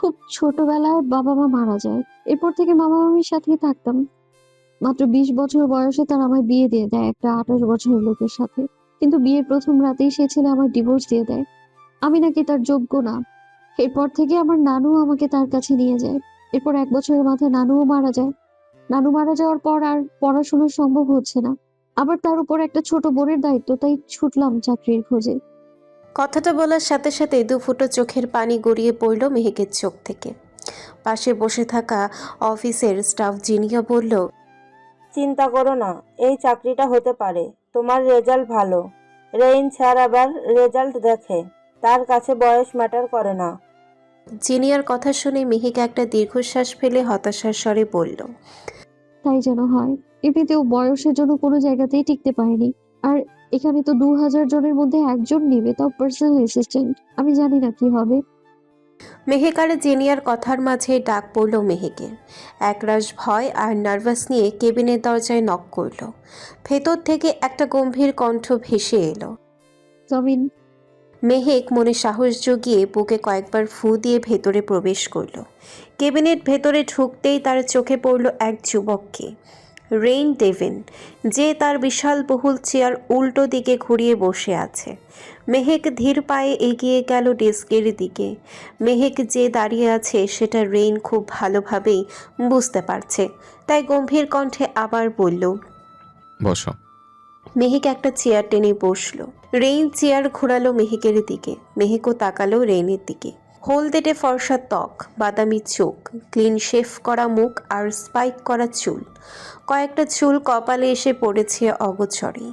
খুব ছোটবেলায় বাবা-মা মারা যায়। এরপর থেকে মামা-মামির সাথেই থাকতাম। মাত্র ২০ বছর বয়সে তারা আমায় বিয়ে দিয়ে দেয় একটা ২৮ বছরের লোকের সাথে। কিন্তু বিয়ের ১ম রাতেই সে ছেলে আমায় ডিভোর্স দিয়ে দেয়। আমি নাকি তার যোগ্য না। এরপর থেকে আমার নানু আমাকে তার কাছে নিয়ে যায়। এরপর ১ বছরের মাথায় নানুও মারা যায়। নানু মারা যাওয়ার পর আর পড়াশোনা সম্ভব হচ্ছে না। আবার তার উপর একটা ছোট বোনের দায়িত্ব, তাই ছুটলাম চাকরির খোঁজে। কথাটা বলার সাথে সাথে দুফুটো চোখের পানি গড়িয়ে পড়ল মেহেকের চোখ থেকে। পাশে বসে থাকা অফিসের স্টাফ জিনিয়া বলল, চিন্তা করো না, এই চাকরিটা হতে পারে। তোমার রেজাল্ট ভালো। রেইন স্যার আবার রেজাল্ট দেখে, তার কাছে বয়স ম্যাটার করে না। জিনিয়ার কথা শুনে মেহেক একটা দীর্ঘশ্বাস ফেলে হতাশার স্বরে বলল, তাই যেন হয়। এমনিতেও বয়সের জন্য কোনো জায়গাতেই টিকতে পারিনি। আর এখানে তো ২০০০ জনের মধ্যে একজন নিবে, তাও পার্সোনাল অ্যাসিস্ট্যান্ট। আমি জানি না কি হবে। মেহেক আর জিনিয়ার কথার মাঝে ডাক পড়ল মেহেকের। একরাশ ভয় আর নার্ভাস নিয়ে কেবিনের দরজায় নক করল। ভেতর থেকে একটা গম্ভীর কণ্ঠ ভেসে এলো। কামিন। মেহেক মনে সাহস জুগিয়ে বুকে কয়েকবার ফু দিয়ে ভেতরে প্রবেশ করল। কেবিনেট ভেতরে ঢুকতেই তার চোখে পড়ল এক যুবককে, রেইন ডেভিন, যে তার বিশাল বহুল চেয়ার উল্টো দিকে ঘুরিয়ে বসে আছে। মেহেক ধীর পায়ে এগিয়ে গেল ডেস্কের দিকে। মেহেক যে দাঁড়িয়ে আছে সেটা রেইন খুব ভালোভাবেই বুঝতে পারছে, তাই গম্ভীর কণ্ঠে আবার বলল, বসো। মেহেক একটা চেয়ার টেনে বসলো। রেইন চেয়ার ঘোরালো মেহেকের দিকে। মেহেকও তাকালো রেইনের দিকে। হলদেটে ফর্সা ত্বক, বাদামি চোখ, ক্লিন শেভ করা মুখ আর স্পাইক করা চুল। কয়েকটা চুল কপালে এসে পড়েছে অগোচরে।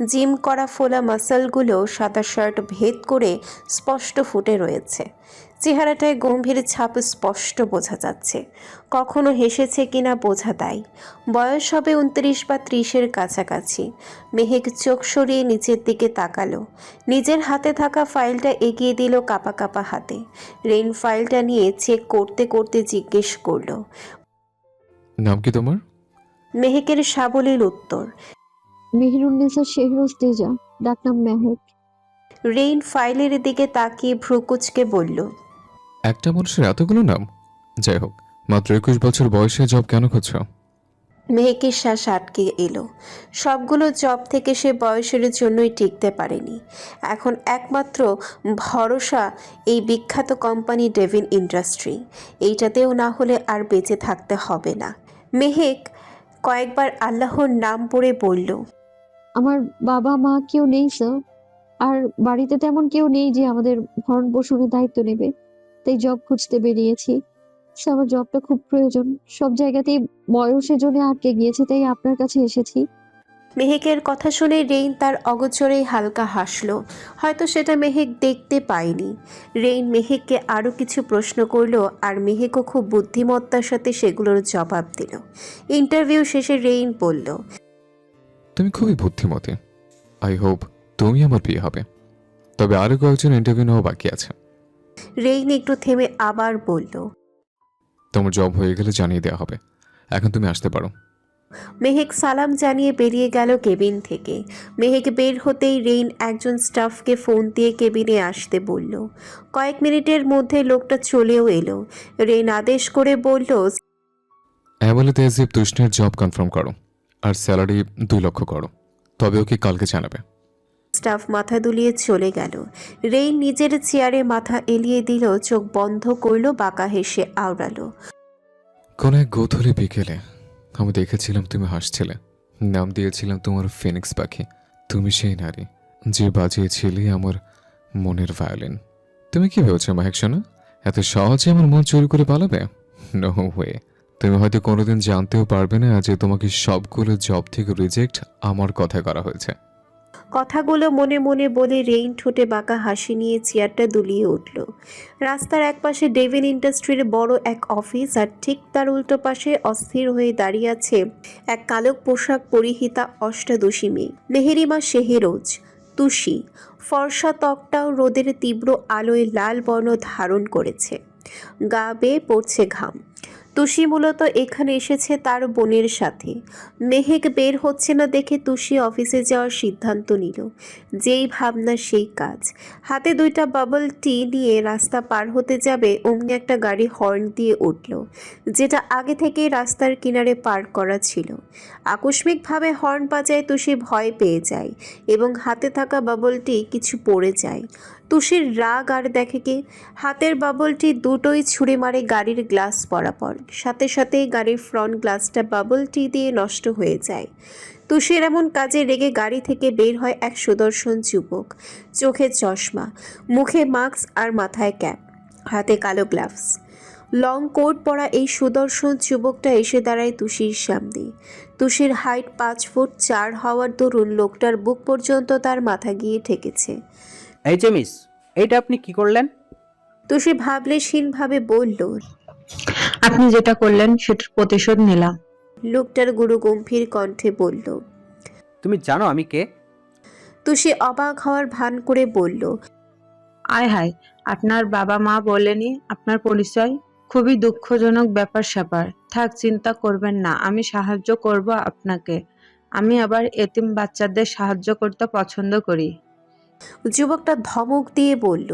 জিম করা ফোলা মাসলগুলো সাদা শার্ট ভেদ করে স্পষ্ট ফুটে রয়েছে। চেহারাটায় গম্ভীর ছাপ স্পষ্ট বোঝা যাচ্ছে। কখনো হেসেছে কিনা বোঝা দেয়। বয়স হবে ২৯ বা ৩০-এর কাছাকাছি। মেহেক চোখ সরিয়ে নিচের দিকে তাকালো। নিজের হাতে থাকা ফাইলটা এগিয়ে দিল কাপা কাপা হাতে। রেইন ফাইলটা নিয়ে চেক করতে করতে জিজ্ঞেস করল। নাম কি তোমার? মেহেকের সাবলীল উত্তর। মেহেরুন্নেসা শেহরোজ তেজা, ডাকনাম মেহেক। রেইন ফাইলের দিকে তাকিয়ে ভ্রুকুচকে বলল, একটা মানুষের এতগুলো নাম? যাই হোক, মাত্র ২১ বছর বয়সে জব কেন খুঁজছো? মেহেকের শ্বাস আটকে এলো। সবগুলো জব থেকে সে বয়সের জন্যই টিকতে পারেনি। এখন একমাত্র ভরসা এই বিখ্যাত কোম্পানি ডেভিন ইন্ডাস্ট্রি। এইটাতেও না হলে আর বেঁচে থাকতে হবে না। মেহেক কয়েকবার আল্লাহর নাম পড়ে বলল, আমার বাবা-মা কেউ নেই স্যার। আর বাড়িতে তেমন কেউ নেই যে আমাদের ভরণ-পোষণের দায়িত্ব নেবে। তাই জব খুঁজতে বেরিয়েছি। স্যার, আমার জবটা খুব প্রয়োজন। সব জায়গাতেই বয়সের জন্য আটকে গিয়েছি, তাই আপনার কাছে এসেছি। মেহেকের কথা শুনে রেইন তার অগোচরেই হালকা হাসল। হয়তো সেটা মেহেক দেখতে পায়নি। রেইন মেহেককে আরও কিছু প্রশ্ন করল আর মেহেকও খুব বুদ্ধিমত্তার সাথে সেগুলোর জবাব দিল। ইন্টারভিউ শেষে রেইন বলল, তুমি খুবই বুদ্ধিমতী। আই হোপ তুমি আমার বিয়ে হবে। তবে আরো কয়েকজন ইন্টারভিউ নেওয়া বাকি আছে। রেইন একটু থেমে আবার বলল, তোমার জব হয়ে গেলে জানিয়ে দেওয়া হবে। এখন তুমি আসতে পারো। মেহেক সালাম জানিয়ে বেরিয়ে গেল কেবিন থেকে। মেহেক বের হতেই রেইন একজন স্টাফকে ফোন দিয়ে কেবিনে আসতে বলল। কয়েক মিনিটের মধ্যে লোকটা চলেও এলো। রেইন আদেশ করে বলল, এমএলএ তেজদীপ তুষ্ণের জব কনফার্ম করো আর স্যালারি ২ লক্ষ করো। তবে ওকে কালকে জানাবে। স্টাফ মাথা দুলিয়ে চলে গেল। রেইন নিজের চেয়ারে মাথা এলিয়ে দিল, চোখ বন্ধ করলো, বাঁকা হেসে আওড়ালো, কোন এক গোধূলি বিকেলে আমি দেখেছিলাম তুমি হাসছিলে। নাম দিয়েছিলাম তোমার ফিনিক্স পাখি। তুমি সেই নারী যে বাজিয়েছিলে আমার মনের ভায়োলিন। তুমি কি ভেবেছো মাহেক সোনা, এত সহজে আমার মন চুরি করে পালাবে? No way. তুমি হয়তো কোনোদিন জানতেও পারবে না যে তোমাকে সবগুলো জব থেকে রিজেক্ট আমার কথায় করা হয়েছে। কথাগুলো মনে মনে বলে রেইন ঠোঁটে বাঁকা হাসি নিয়ে চেয়ারটা দুলিয়ে উঠল। রাস্তার একপাশে ডেভিন ইন্ডাস্ট্রির বড় এক অফিস, আর ঠিক তার উল্টো পাশে অস্থির হয়ে দাঁড়িয়ে আছে এক কালো পোশাক পরিহিতা অষ্টাদশী মেয়ে, মেহেরিমা শেহরোজ তুষি। ফর্সা ত্বকটাও রোদের তীব্র আলোয় লাল বর্ণ ধারণ করেছে। গা বেয়ে পড়ছে ঘাম। তুষি মূলত এখানে এসেছে তার বোনের সাথে। মেহেক বের হচ্ছে না দেখে তুষি অফিসে যাওয়ার সিদ্ধান্ত নিল। যেই ভাবনা সেই কাজ। হাতে 2টা বাবল টি নিয়ে রাস্তা পার হতে যাবে অমনি একটা গাড়ি হর্ন দিয়ে উঠল, যেটা আগে থেকেই রাস্তার কিনারে পার্ক করা ছিল। আকস্মিকভাবে হর্ন বাজায় তুষি ভয় পেয়ে যায় এবং হাতে থাকা বাবলটি কিছু পড়ে যায়। তুষির রাগ আর দেখে কি, হাতের বাবলটি দুটোই ছুঁড়ে মারে গাড়ির গ্লাস বরাবর। সাথে সাথেই গাড়ির ফ্রন্ট গ্লাসটা বাবলটি দিয়ে নষ্ট হয়ে যায়। তুষির এমন কাজে রেগে গাড়ি থেকে বের হয় এক সুদর্শন যুবক। চোখে চশমা, মুখে মাস্ক আর মাথায় ক্যাপ, হাতে কালো গ্লাভস, লং কোট পরা এই সুদর্শন যুবকটা এসে দাঁড়ায় তুষির সামনে। তুষির হাইট 5 ফুট 4 হওয়ার দরুন লোকটার বুক পর্যন্ত তার মাথা গিয়ে ঠেকেছে। এই যে মিস, এইটা আপনি কি করলেন? তুষি ভাবলেশীনভাবে বলল। আপনি যেটা করলেন সেটার প্রতিশোধ নিলাম। লোকটার গুরু গম্ভীর কণ্ঠে বলল। তুমি জানো আমি কে? তুষি অবাক হওয়ার ভান করে বলল। আয় হায়, আপনার বাবা মা বলেনি আপনার পরিচয়? খুবই দুঃখজনক ব্যাপার স্যাপার। থাক, চিন্তা করবেন না, আমি সাহায্য করব আপনাকে। আমি আবার এতিম বাচ্চাদের সাহায্য করতে পছন্দ করি। যুবকটা ধমক দিয়ে বলল।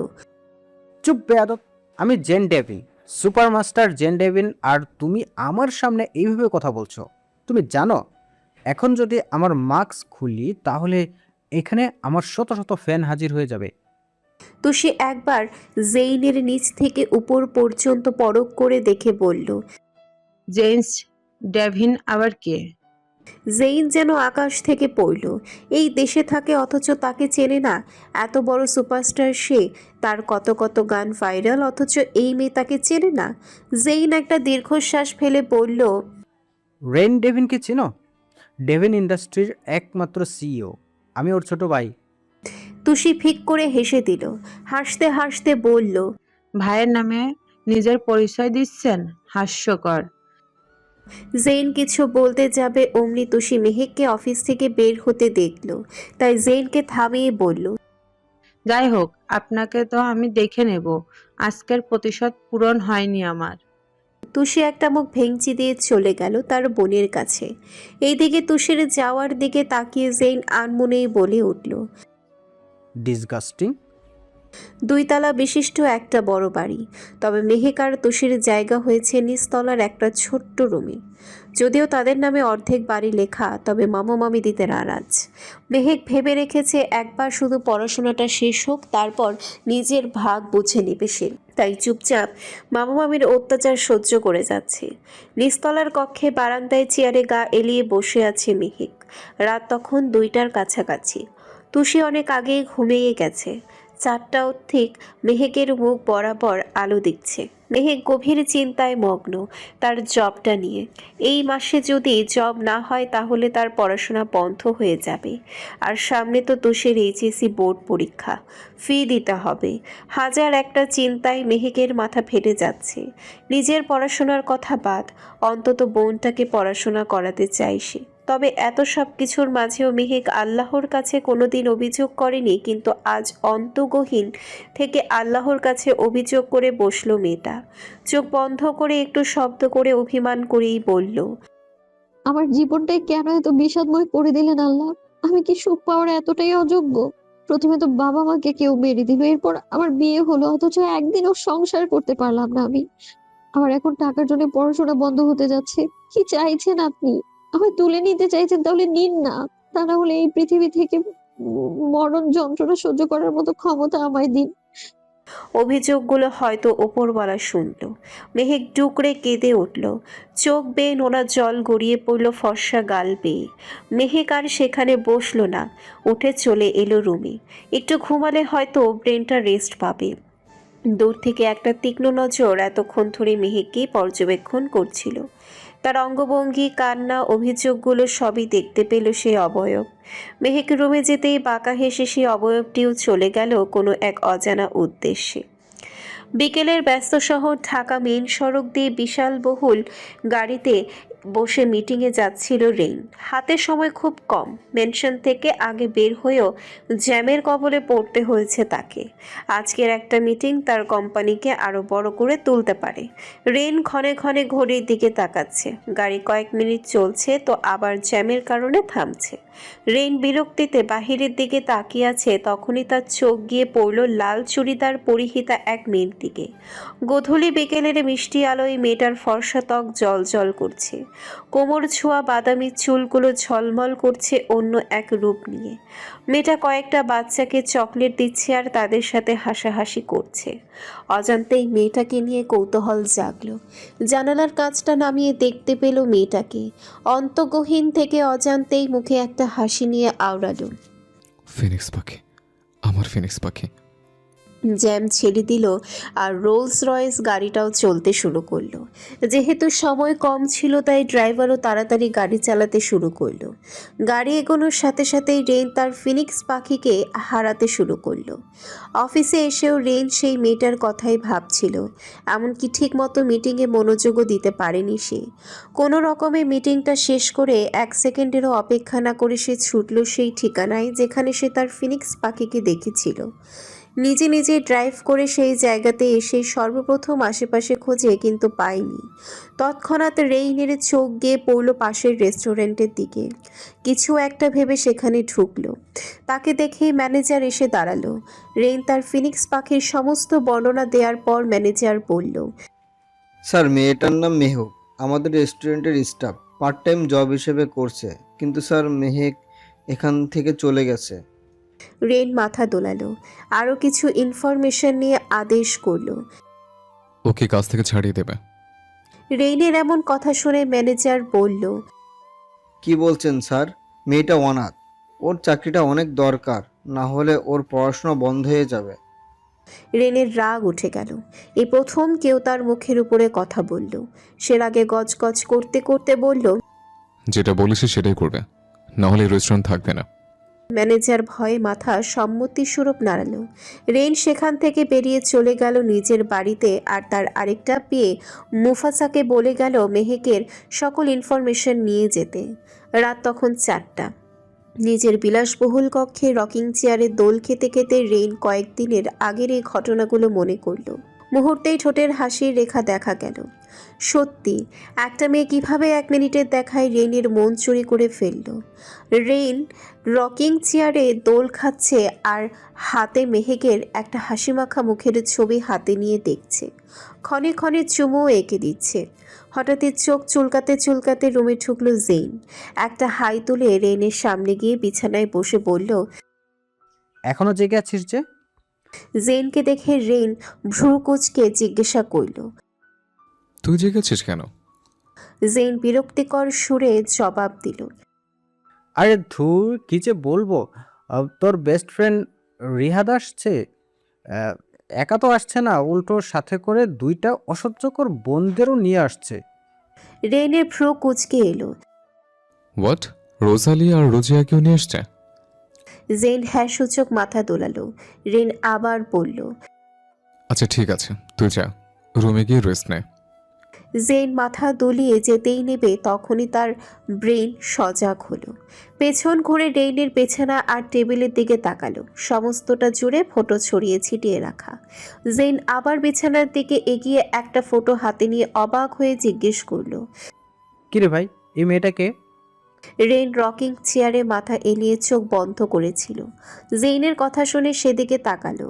চুপ বেয়াদব! আমি জেন ডেভিন, সুপারমাস্টার জেন ডেভিন, আর তুমি আমার সামনে এইভাবে কথা বলছো? তুমি জানো এখন যদি আমার মাস্ক খুলি তাহলে এখানে আমার শত শত ফ্যান হাজির হয়ে যাবে। তুষি একবার জেইনের নিচ থেকে উপর পর্যন্ত পরখ করে দেখে বলল। জেমস ডেভিন আবার কে? জেইন যেন আকাশ থেকে পড়ল। এই দেশে থাকে অথচ তাকে চেনে না। এত বড় সুপারস্টার সে, তার কত কত গান ভাইরাল, অথচ এই মেয়ে তাকে চেনে না। জেইন একটা দীর্ঘশ্বাস ফেলে বলল। রেন ডেভিনকে চেনো? ডেভিন ইন্ডাস্ট্রির একমাত্র সিইও। আমি ওর ছোট ভাই। তুষি ফিক করে হেসে দিল। হাসতে হাসতে বলল। ভাইয়ের নামে নিজের পরিচয় দিচ্ছেন? হাস্যকর। জেইন কিছু বলতে যাবে অমনি তুষি মেহেককে অফিস থেকে বের হতে দেখল। তাই জেইনকে থামিয়ে বলল। যাই হোক, আপনাকে তো আমি দেখে নেব। আজকের প্রতিশোধ পূরণ হয়নি আমার। তুষি একটা মুখ ভেঙচি দিয়ে চলে গেল তার বোনের কাছে। এইদিকে তুষির যাওয়ার দিকে তাকিয়ে জেইন আনমনেই বলে উঠল। ডিসগাস্টিং। 2 তলা বিশিষ্ট একটা বড় বাড়ি, তবে মেহেক আর তুষির জায়গা হয়েছে নিচতলার একটা ছোট্ট রুমে। যদিও তাদের নামে অর্ধেক বাড়ি লেখা, তবে মামা মামি দিতে নারাজ। মেহেক ভেবে রেখেছে একবার শুধু পড়াশোনাটা শেষ হোক, তারপর নিজের ভাগ বুঝে নেবে সে। তাই চুপচাপ মামা মামির অত্যাচার সহ্য করে যাচ্ছে। নিচতলার কক্ষে বারান্দায় চেয়ারে গা এলিয়ে বসে আছে মেহেক। রাত তখন 2টার কাছাকাছি। তুষি অনেক আগেই ঘুমিয়ে গেছে। 4টাও ঠিক মেহেকের মুখ বরাবর আলো দিচ্ছে। মেহেক গভীর চিন্তায় মগ্ন তার জবটা নিয়ে। এই মাসে যদি জব না হয় তাহলে তার পড়াশোনা বন্ধ হয়ে যাবে। আর সামনে তো তুষের এইচএসসি বোর্ড পরীক্ষা, ফি দিতে হবে। হাজার একটা চিন্তায় মেহেকের মাথা ফেটে যাচ্ছে। নিজের পড়াশোনার কথা বাদ, অন্তত বোনটাকে পড়াশোনা করাতে চাই সে। তবে এত সব কিছুর মাঝেও মেহেক আল্লাহর কাছে কোনোদিন অভিযোগ করেনি, কিন্তু আজ অন্তগহীন থেকে আল্লাহর কাছে অভিযোগ করে বসলো মেয়েটা। চোখ বন্ধ করে একটু শব্দ করে অভিমান করেই বলল। আমার জীবনটাই কেন এত বিষাদময় করে দিলেন আল্লাহ? আমি কি সুখ পাওয়ার এতটাই অযোগ্য? প্রথমে তো বাবা মাকে কেউ মেরে দিল, এরপর আমার বিয়ে হলো, অথচ একদিনও সংসার করতে পারলাম না আমি। আমার এখন টাকার জন্য পড়াশোনা বন্ধ হতে যাচ্ছে। কি চাইছেন আপনি? আমায় তুলে নিতে চাইছেন? তাহলে নিন না। তা না হলে এই পৃথিবী থেকে মরণ যন্ত্রণা সহ্য করার মতো ক্ষমতা আমায় দিন। অভিযোগগুলো হয়তো ওপরওয়ালা শুনল। মেহেক ডুকরে কেঁদে উঠল। চোখ বেয়ে নোনা জল গড়িয়ে পড়ল ফর্সা গাল বেয়ে। মেহেক আর সেখানে বসলো না, উঠে চলে এলো রুমে। একটু ঘুমালে হয়তো ব্রেনটা রেস্ট পাবে। দূর থেকে একটা তীক্ষ্ণ নজর এতক্ষণ ধরে মেহেককে পর্যবেক্ষণ করছিল। তার অঙ্গভঙ্গি, কান্না, অভিযোগগুলো সবই দেখতে পেল সেই অবয়ব। মেহেক রুমে যেতেই বাঁকা হেসে সেই অবয়বটিও চলে গেল কোনো এক অজানা উদ্দেশ্যে। বিকেলের ব্যস্ত শহর ঢাকা মেইন সড়ক দিয়ে বিশাল বহুল গাড়িতে বসে মিটিংয়ে যাচ্ছিল রেইন। হাতে সময় খুব কম। মেনশন থেকে আগে বের হয়েও জ্যামের কবলে পড়তে হয়েছে তাকে। আজকের একটা মিটিং তার কোম্পানিকে আরো বড় করে তুলতে পারে। রেইন ক্ষণে ক্ষণে ঘড়ির দিকে তাকাচ্ছে। গাড়ি কয়েক মিনিট চলছে তো আবার জ্যামের কারণে থামছে। রেইন বিরক্তিতে বাহিরের দিকে তাকিয়ে আছে, তখনই তার চোখ গিয়ে পড়ল লাল চুড়িদার পরিহিতা এক মেয়ের দিকে। গোধূলি বিকেলের মিষ্টি আলোয় মেয়েটার ফর্সা ত্বক জল জল করছে। কোমর ছোঁয়া বাদামি চুলগুলো ঝলমল করছে অন্য এক রূপ নিয়ে। মেয়েটা কয়েকটা বাচ্চাকে চকলেট দিচ্ছে আর তাদের সাথে হাসাহাসি করছে। অজান্তেই মেয়েটাকে নিয়ে কৌতূহল জাগলো। জানালার কাঁচটা নামিয়ে দেখতে পেল মেয়েটাকে। অন্তর্গহীন থেকে অজান্তেই মুখে একটা হাসি নিয়ে আওড়ালো। ফিনিক্স পাখি, আমার ফিনিক্স পাখি। জ্যাম ছেড়ে দিল আর রোলস রয়েস গাড়িটাও চলতে শুরু করলো। যেহেতু সময় কম ছিল তাই ড্রাইভারও তাড়াতাড়ি গাড়ি চালাতে শুরু করলো। গাড়ি এগোনোর সাথে সাথেই রেইন তার ফিনিক্স পাখিকে হারাতে শুরু করলো। অফিসে এসেও রেইন সেই মেয়েটার কথাই ভাবছিল। এমনকি ঠিকমতো মিটিংয়ে মনোযোগও দিতে পারেনি সে। কোনো রকমে মিটিংটা শেষ করে 1 সেকেন্ডেরও অপেক্ষা না করে সে ছুটল সেই ঠিকানায় যেখানে সে তার ফিনিক্স পাখিকে দেখেছিল। নিজে নিজে ড্রাইভ করে সেই জায়গাতে এসে সর্বপ্রথম আশেপাশে খোঁজে, কিন্তু পায়নি। তৎক্ষণাৎ রেইনের চোখ গিয়ে পড়ল পাশের রেস্টুরেন্টের দিকে। কিছু একটা ভেবে সেখানে ঢুকলো। তাকে দেখেই ম্যানেজার এসে দাঁড়ালো। রেইন তার ফিনিক্স পাখির সমস্ত বর্ণনা দেওয়ার পর ম্যানেজার বলল, স্যার, মেয়েটার নাম মেহক, আমাদের রেস্টুরেন্টের স্টাফ, পার্ট টাইম জব হিসেবে করছে। কিন্তু স্যার, মেহেক এখান থেকে চলে গেছে। রেইন মাথা দোলালো। আরও কিছু ইনফরমেশন নিয়ে আদেশ করলো। ওকে কাজ থেকে ছাড়িয়ে দেবে। রেইনের এমন কথা শুনে ম্যানেজার বলল, কি বলছেন স্যার? মেয়েটা অনাথ, ওর চাকরিটা অনেক দরকার, না হলে ওর পড়াশোনা বন্ধ হয়ে যাবে। রেনের রাগ উঠে গেল। এই প্রথম কেউ তার মুখের উপরে কথা বলল। সে রাগে গজগজ করতে করতে বলল, যেটা বলেছে সেটাই করবে, না হলে রেস্টুরেন্ট থাকবে না। ম্যানেজার ভয়ে মাথা সম্মতিস্বরূপ নাড়ালো। রেন সেখান থেকে বেরিয়ে চলে গেল নিজের বাড়িতে আর তার আরেকটা পেয়ে মুফাসাকে বলে গেল মেহেকের সকল ইনফরমেশন নিয়ে যেতে। রাত তখন 4টা। নিজের বিলাসবহুল কক্ষে রকিং চেয়ারে দোল খেতে খেতে রেইন কয়েকদিনের আগের এই ঘটনাগুলো মনে করল। মুহূর্তেই ঠোঁটের হাসির রেখা দেখা গেল। সত্যি, একটা মেয়ে কিভাবে 1 মিনিটের দেখায় রেইনের মন চুরি করে ফেলল। রেইন রকিং চেয়ারে দোল খাচ্ছে আর হাতে মেহেকের একটা হাসিমাখা মুখের ছবি হাতে নিয়ে দেখছে। ক্ষণে ক্ষণে চুমুও এঁকে দিচ্ছে। হঠাৎই চোখ চুলকাতে চুলকাতে রুমে ঢুকলো জেইন। একটা হাই তুলে রেইনের সামনে গিয়ে বিছানায় বসে বলল, এখনো জেগে আছিস যে? জেইনকে দেখে রেইন ভ্রু কুঁচকে জিজ্ঞাসা করল। তুই জেগেছিস কেন? জেইন বিরক্তিকর সুরে জবাব দিল, আরে ধুর, কি যে বলবো, তোর বেস্ট ফ্রেন্ড রিহাদ আসছে। আহ, একা তো আসছে না, উল্টো সাথে করে 2টা অসহ্যকর বোনদেরও নিয়ে আসছে। রেইনের ভ্রু কুঁচকে এলো। হোয়াট? রোজালি আর রোজিয়াকেও নিয়ে এসছে? জেইন হ্যাঁ সূচক মাথা দোলালো। রেইন আবার বলল, আচ্ছা ঠিক আছে, তুই যা, রুমে গিয়ে রেস্ট নে। জেইন মাথা দুলিয়ে যেতেই নেবে তখনই তার ব্রেন সজাগ হলো। পেছন ঘুরে রেইনের পেছানা আর টেবিলের দিকে তাকালো। সমস্তটা জুড়ে ফটো ছড়িয়ে ছিটিয়ে রাখা। জেইন আবার বিছানার দিকে এগিয়ে একটা ফটো হাতে নিয়ে অবাক হয়ে জিজ্ঞেস করলো, কিরে ভাই, এই মেয়েটাকে? রেইন রকিং চেয়ারে মাথা এলিয়ে চোখ বন্ধ করেছিল। জেইনের কথা শুনে সেদিকে তাকালো।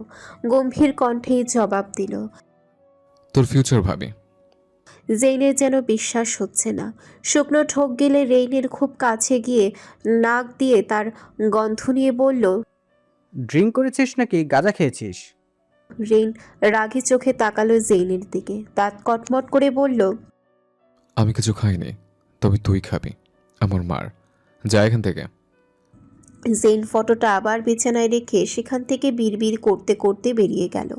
গম্ভীর কণ্ঠেই জবাব দিল। তোর ফিউচার ভাবি। জেইনের যেন বিশ্বাস হচ্ছে না। শুকনো ঠোক গেলে রেইনের খুব কাছে গিয়ে নাক দিয়ে তার গন্ধ নিয়ে বলল, ড্রিঙ্ক করেছিস নাকি গাঁজা খেয়েছিস? রেইন রাগী চোখে তাকালো জেইনের দিকে। দাঁত কটমট করে বলল, আমি কিছু খাইনি, তবে তুই খাবি, আমার মার। যা এখান থেকে। জেইন ফটোটা আবার বিছানায় রেখে সেখান থেকে বিড়বিড় করতে করতে বেরিয়ে গেল।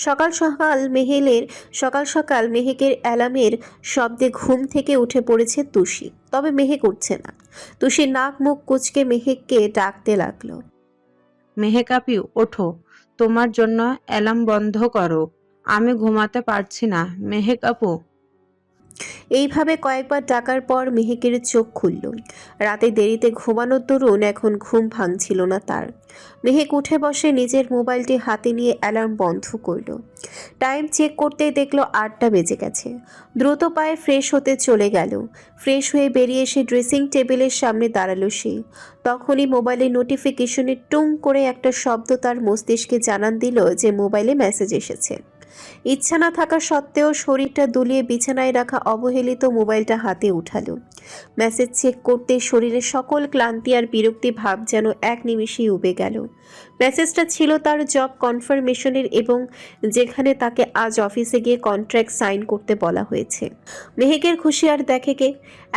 সকাল সকাল মেহেকের অ্যালার্মের শব্দে ঘুম থেকে উঠে পড়েছে তুষি। তবে মেহেক উঠছে না। তুষি নাক মুখ কুঁচকে মেহেককে ডাকতে লাগলো। মেহেক আপি, ওঠো, তোমার জন্য অ্যালার্ম বন্ধ করো, আমি ঘুমাতে পারছি না। মেহেক আপু। এইভাবে কয়েকবার ডাকার পর মেহেকের চোখ খুলল। রাতে দেরিতে ঘুমানোর দরুন এখন ঘুম ভাঙছিল না তার। মেহেক উঠে বসে নিজের মোবাইলটি হাতে নিয়ে অ্যালার্ম বন্ধ করল। টাইম চেক করতেই দেখলো 8টা বেজে গেছে। দ্রুত পায়ে ফ্রেশ হতে চলে গেল। ফ্রেশ হয়ে বেরিয়ে এসে ড্রেসিং টেবিলের সামনে দাঁড়ালো সে। তখনই মোবাইলের নোটিফিকেশনে টুং করে একটা শব্দ তার মস্তিষ্কে জানান দিল যে মোবাইলে মেসেজ এসেছে। ইচ্ছা না থাকা সত্ত্বেও শরীরটা দুলিয়ে বিছানায় রাখা অবহেলিত মোবাইলটা হাতে উঠালো। মেসেজ চেক করতে শরীরের সকল ক্লান্তি আর বিরক্তি ভাব যেন এক নিমিষেই উবে গেল। মেসেজটা ছিল তার জব কনফার্মেশনের এবং যেখানে তাকে আজ অফিসে গিয়ে কন্ট্রাক্ট সাইন করতে বলা হয়েছে। মেহেকের খুশি আর দেখে কে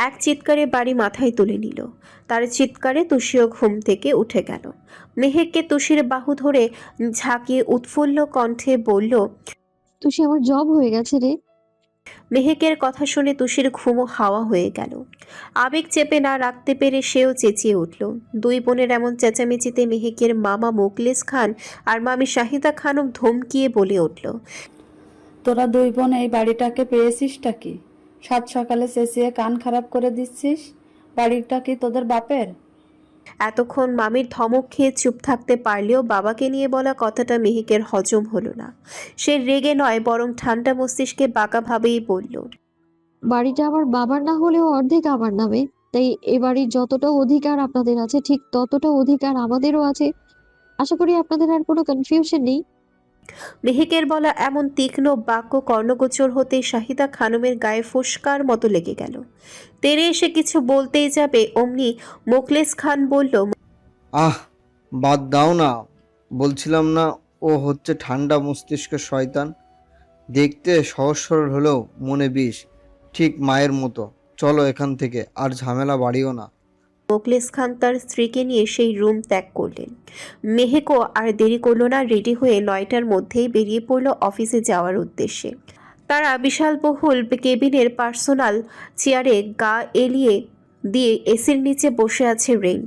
এক চিৎকারে বাড়ি মাথায় তুলে নিল। তার চিৎকারে তুষিও ঘুম থেকে উঠে গেল। মেহেককে তুষির বাহু ধরে ঝাঁকিয়ে উৎফুল্ল কণ্ঠে বলল, তুষি, আমার জব হয়ে গেছে রে। মেহেকের কথা শুনে তুষির ঘুমও হাওয়া হয়ে গেল। আবেগ চেপে না রাখতে পেরে সেও চেঁচিয়ে উঠল। দুই বোনের এমন চেঁচামেচিতে মেহেকের মামা মোখলেস খান আর মামি শাহিদা খানম ধমকিয়ে বলে উঠল, তোরা দুই বোন এই বাড়িটাকে পেয়েছিসটা কি? সাত সকালে চেঁচিয়ে কান খারাপ করে দিচ্ছিস। বাড়িটা কি তোদের বাপের? এতক্ষণ মামির ধমক খেয়ে চুপ থাকতে পারলেও বাবাকে নিয়ে বলা কথাটা মেহেকের হজম হলো না। সে রেগে নয় বরং ঠান্ডা মস্তিষ্কে বাঁকাভাবেই বলল, বাড়িটা আমার বাবার না হলেও অর্ধেক আমার নামে। তাই এ বাড়ির যতটা অধিকার আপনাদের আছে ঠিক ততটা অধিকার আমাদেরও আছে। আশা করি আপনাদের আর কোনো কনফিউশন নেই। মেহেকের বলা এমন তীক্ষ্ণ বাক্য কর্ণগোচর হতে শাহিদা খানমের গায়ে ফোস্কার মতো লেগে গেল। তেরে এসে কিছু বলতেই যাবে অমনি মোখলেস খান বলল, আহ, বাদ দাও না। বলছিলাম না ও হচ্ছে ঠান্ডা মস্তিষ্কের শয়তান। দেখতে সহজ সরল হলেও মনে বিষ, ঠিক মায়ের মতো। চলো এখান থেকে, আর ঝামেলা বাড়িও না। মোখলেস খান তার স্ত্রীকে নিয়ে সেই রুম ত্যাগ করলেন। মেহেকও আর দেরি করল না, রেডি হয়ে 9টার মধ্যেই বেরিয়ে পড়ল অফিসে যাওয়ার উদ্দেশ্যে। তারা বিশালবহুল কেবিনের পার্সোনাল চেয়ারে গা এলিয়ে দিয়ে এসির নিচে বসে আছে রেইন।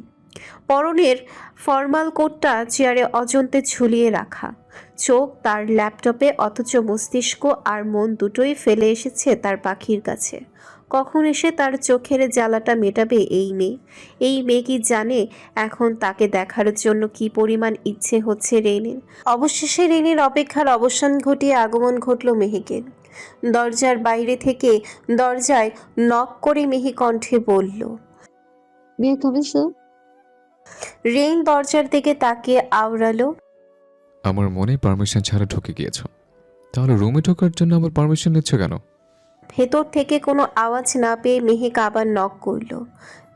পরনের ফর্মাল কোটটা চেয়ারে অজন্তে ঝুলিয়ে রাখা। চোখ তার ল্যাপটপে, অথচ মস্তিষ্ক আর মন দুটোই ফেলে এসেছে তার পাখির কাছে। কখন এসে তার চোখের জ্বালাটা মেটাবে এই মেয়ে? এই মেয়ে কি জানে এখন তাকে দেখার জন্য কি পরিমাণ ইচ্ছে হচ্ছে রেইনের? অবশেষে রেইনের অপেক্ষার অবসান ঘটিয়ে আগমন ঘটল মেহেকের। দরজার বাইরে থেকে দরজায় নক করে মিহি কণ্ঠে বলল, may I come in, sir? Rain দরজার দিকে তাকিয়ে আওড়ালো, আমার মনে পারমিশন ছাড়া ঢুকে গিয়েছো, তাহলে রুমে ঢোকার জন্য আমার পারমিশন নিচ্ছ কেন? ভেতর থেকে কোনো আওয়াজ না পেয়ে মেহেক আবার নক করল।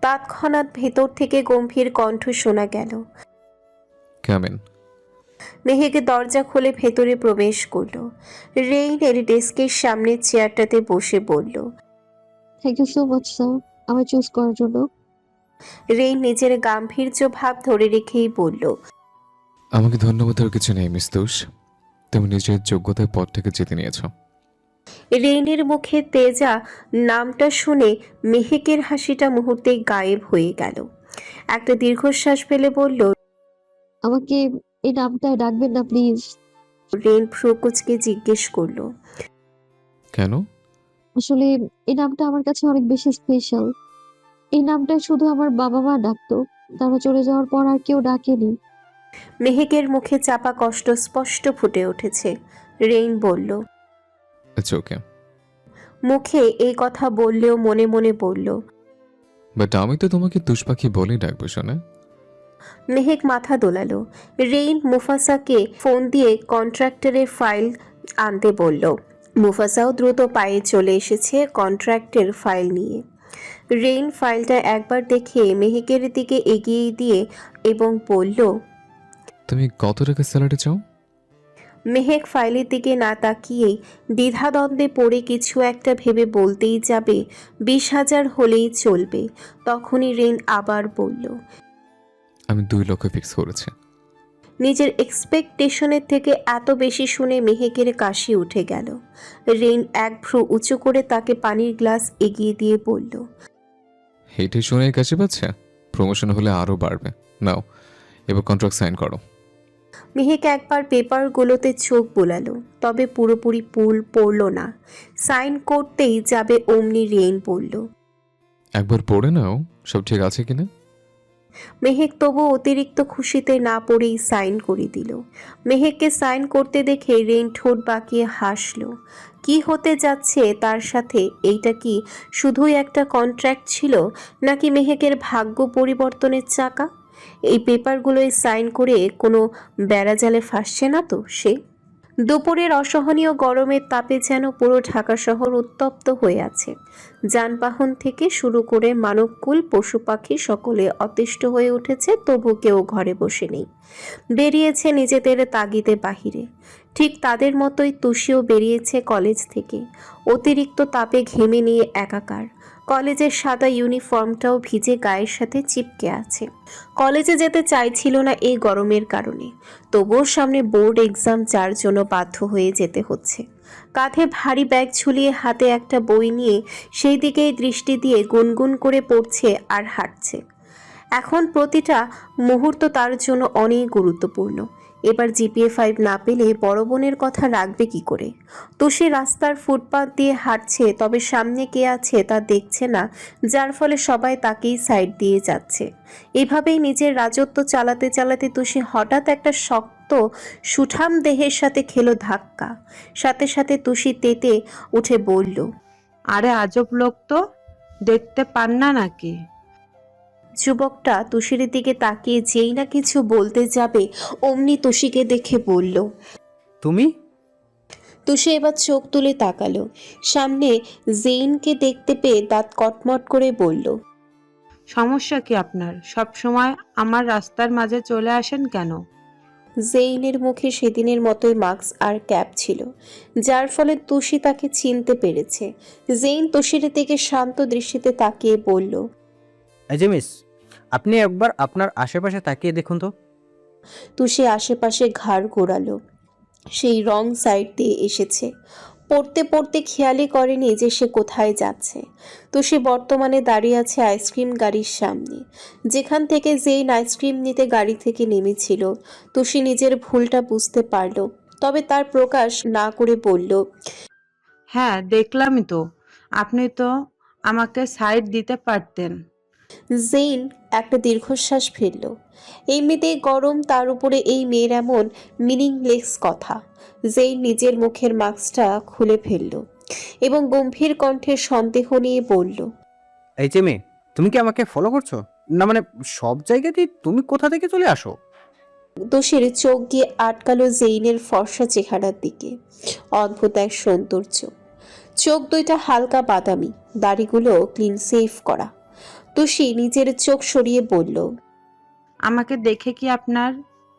তৎক্ষণাৎ ভেতর থেকে গম্ভীর কণ্ঠ শোনা গেল। কেমন? মেহেক দরজা খুলে ভেতরে প্রবেশ করল। রেইনের ডেস্কের সামনে চেয়ারটাতে বসে বলল, thank you so much sir, আমায় চুজ করার জন্য। রেইন নিজের গাম্ভীর্য ভাব ধরে রেখেই বলল, আমাকে ধন্যবাদ আর কিছু নেই মিস তুষ, তুমি নিজের যোগ্যতায় পদটাকে জিতে নিয়েছো। রেইনের মুখে তেজা নামটা শুনে মেহেকের হাসিটা মুহূর্তেই গায়েব হয়ে গেল। একটা দীর্ঘশ্বাস ফেলে বলল, আমাকে এই নামটায় ডাকবেন না প্লিজ। রেইন ফ্রুকুচকে জিজ্ঞেস করলো, কেন? আসলে এই নামটা আমার কাছে অনেক বেশি স্পেশাল। এই নামটা শুধু আমার বাবা মা ডাকতো, তারা চলে যাওয়ার পর আর কেউ ডাকেনি। মেহেকের মুখে চাপা কষ্ট স্পষ্ট ফুটে উঠেছে। রেইন বলল, ইটস ওকে। মুখে এই কথা বললেও মনে মনে বলল, বাট আমি তো তোমাকে তুষ পাখি বলেই ডাকবো শোনা। মেহেক মাথা দোলালো। রেইন মুফাসাকে ফোন দিয়ে কন্ট্রাক্টরের ফাইল আনতে বলল। মুফাসাও দ্রুত পায়ে চলে এসেছে কন্ট্রাক্টের ফাইল নিয়ে। রেইন ফাইলটা একবার দেখে মেহেকের দিকে এগিয়ে দিয়ে এবং বলল, তুমি কত টাকা স্যালারি চাও? মেহেক ফাইলের দিকে না তাকিয়েই দ্বিধাদ্বন্দ্বে পড়ে কিছু একটা ভেবে বলতেই যাবে 20,000 হলেই চলবে। তখনই রেইন আবার বলল, আমি 2 লক্ষ ফিক্স করেছি। নিজের এক্সপেকটেশনের থেকে এত বেশি শুনে মেহেকের কাশি উঠে গেল। রেইন এক ভ্রু উঁচু করে তাকে পানির গ্লাস এগিয়ে দিয়ে বলল, হেঁটে শুনে কাছে পাচ্ছে, প্রমোশন হলে আরও বাড়বে। নাও এবার কন্ট্রাক্ট সাইন করো। মেহেক একবার পেপারগুলোতে চোখ বোলালো, তবে পুরোপুরি পড়ল না। সাইন করতেই যাবে অমনি রেইন বলল। একবার পড়ে নাও সব ঠিক আছে কিনা। মেহেক তবু অতিরিক্ত খুশিতে না পড়েই সাইন করে দিল। মেহেককে সাইন করতে দেখে রেইন ঠোঁট বাঁকিয়ে হাসলো। কি হতে যাচ্ছে তার সাথে? এইটা কি শুধুই একটা কন্ট্রাক্ট ছিল, নাকি মেহেকের ভাগ্য পরিবর্তনের চাকা? এই পেপারগুলোয় সাইন করে কোনো বেড়াজালে ফাঁসছে না তো সে? দুপুরের অসহনীয় গরমের তাপে যেন পুরো ঢাকা শহর উত্তপ্ত হয়ে আছে। যানবাহন থেকে শুরু করে মানবকুল পশু পাখি সকলে অতিষ্ঠ হয়ে উঠেছে, তবু কেউ ঘরে বসে নেই, বেরিয়েছে নিজেদের তাগিদে বাহিরে। ঠিক তাদের মতোই তুষিও বেরিয়েছে কলেজ থেকে, অতিরিক্ত তাপে ঘেমে নিয়ে একাকার। কলেজের সাদা ইউনিফর্মটাও ভিজে গায়ের সাথে চিপকে আছে। কলেজে যেতে চাইছিল না এই গরমের কারণে, তবুও সামনে বোর্ড এক্সাম, যার জন্য বাধ্য হয়ে যেতে হচ্ছে। কাঁধে ভারী ব্যাগ ঝুলিয়ে হাতে একটা বই নিয়ে সেই দিকেই দৃষ্টি দিয়ে গুনগুন করে পড়ছে আর হাঁটছে। এখন প্রতিটা মুহূর্ত তার জন্য অনেক গুরুত্বপূর্ণ। এবার জিপিএ 5 না পেলে বড় বোনের কথা রাখবে কি করে? তো সে রাস্তার ফুটপাত দিয়ে হাঁটছে, তবে সামনে কে আছে তা দেখছে না, যার ফলে সবাই তাকেই সাইড দিয়ে যাচ্ছে। এভাবেই নিজের রাজত্ব চালাতে চালাতে তুষি হঠাৎ একটা শক্ত সুঠাম দেহের সাথে খেলো ধাক্কা। সাথে সাথে তুষি তেতে উঠে বলল, আরে আজব লোক তো, দেখতে পান না নাকি? যুবকটা তুষির দিকে তাকিয়ে যেই না কিছু বলতে যাবে, অমনি তুষিকে দেখে বলল। তুমি? তুষি এবার চোখ তুলে তাকালো। সামনে জেইনকে দেখতে পেয়ে দাঁত কটমট করে বলল, সমস্যা কি আপনার? সব সময় আমার রাস্তার মাঝে চলে আসেন কেন? জেইনের মুখে সেদিনের মতোই মাস্ক আর ক্যাপ ছিল, যার ফলে তুষি তাকে চিনতে পেরেছে। জেইন তুষির দিকে শান্ত দৃষ্টিতে তাকিয়ে বলল, এই যে মিস, আপনি একবার আপনার আশেপাশে তাকিয়ে দেখুন তো। তুষি আশেপাশে ঘাড় ঘোরালো। সেই রং সাইড দিয়ে এসেছে। পড়তে পড়তে খেয়ালই করেনি যে সে কোথায় যাচ্ছে। তো সে বর্তমানে দাঁড়িয়ে আছে আইসক্রিম গাড়ির সামনে, যেখান থেকে জেইন আইসক্রিম নিতে গাড়ি থেকে নেমেছিল। তুষি নিজের ভুলটা বুঝতে পারল, তবে তার প্রকাশ না করে বলল, হ্যাঁ দেখলামই তো, আপনি তো আমাকে সাইড দিতে পারতেন। জেইন একটা দীর্ঘশ্বাস ফেলল। এমনিতেই গরম, তার উপরে এই মেয়ের এমন মিনিংলেস কথা। জেইন নিজের মুখের মাস্কটা খুলে ফেলল এবং গম্ভীর কণ্ঠে সন্দেহ নিয়ে বলল, এই যে মেয়ে, তুমি কি আমাকে ফলো করছো? না মানে সব জায়গাতেই তুমি কোথা থেকে চলে আসো? দোষের চোখ গিয়ে আটকালো জেইনের ফর্সা চেহারার দিকে। অদ্ভুত এক সৌন্দর্য। চোখ দুইটা হালকা বাদামি, দাড়িগুলো ক্লিন সেভ করা। তুষি নিজের চোখ সরিয়ে বলল, আমাকে দেখে কি আপনার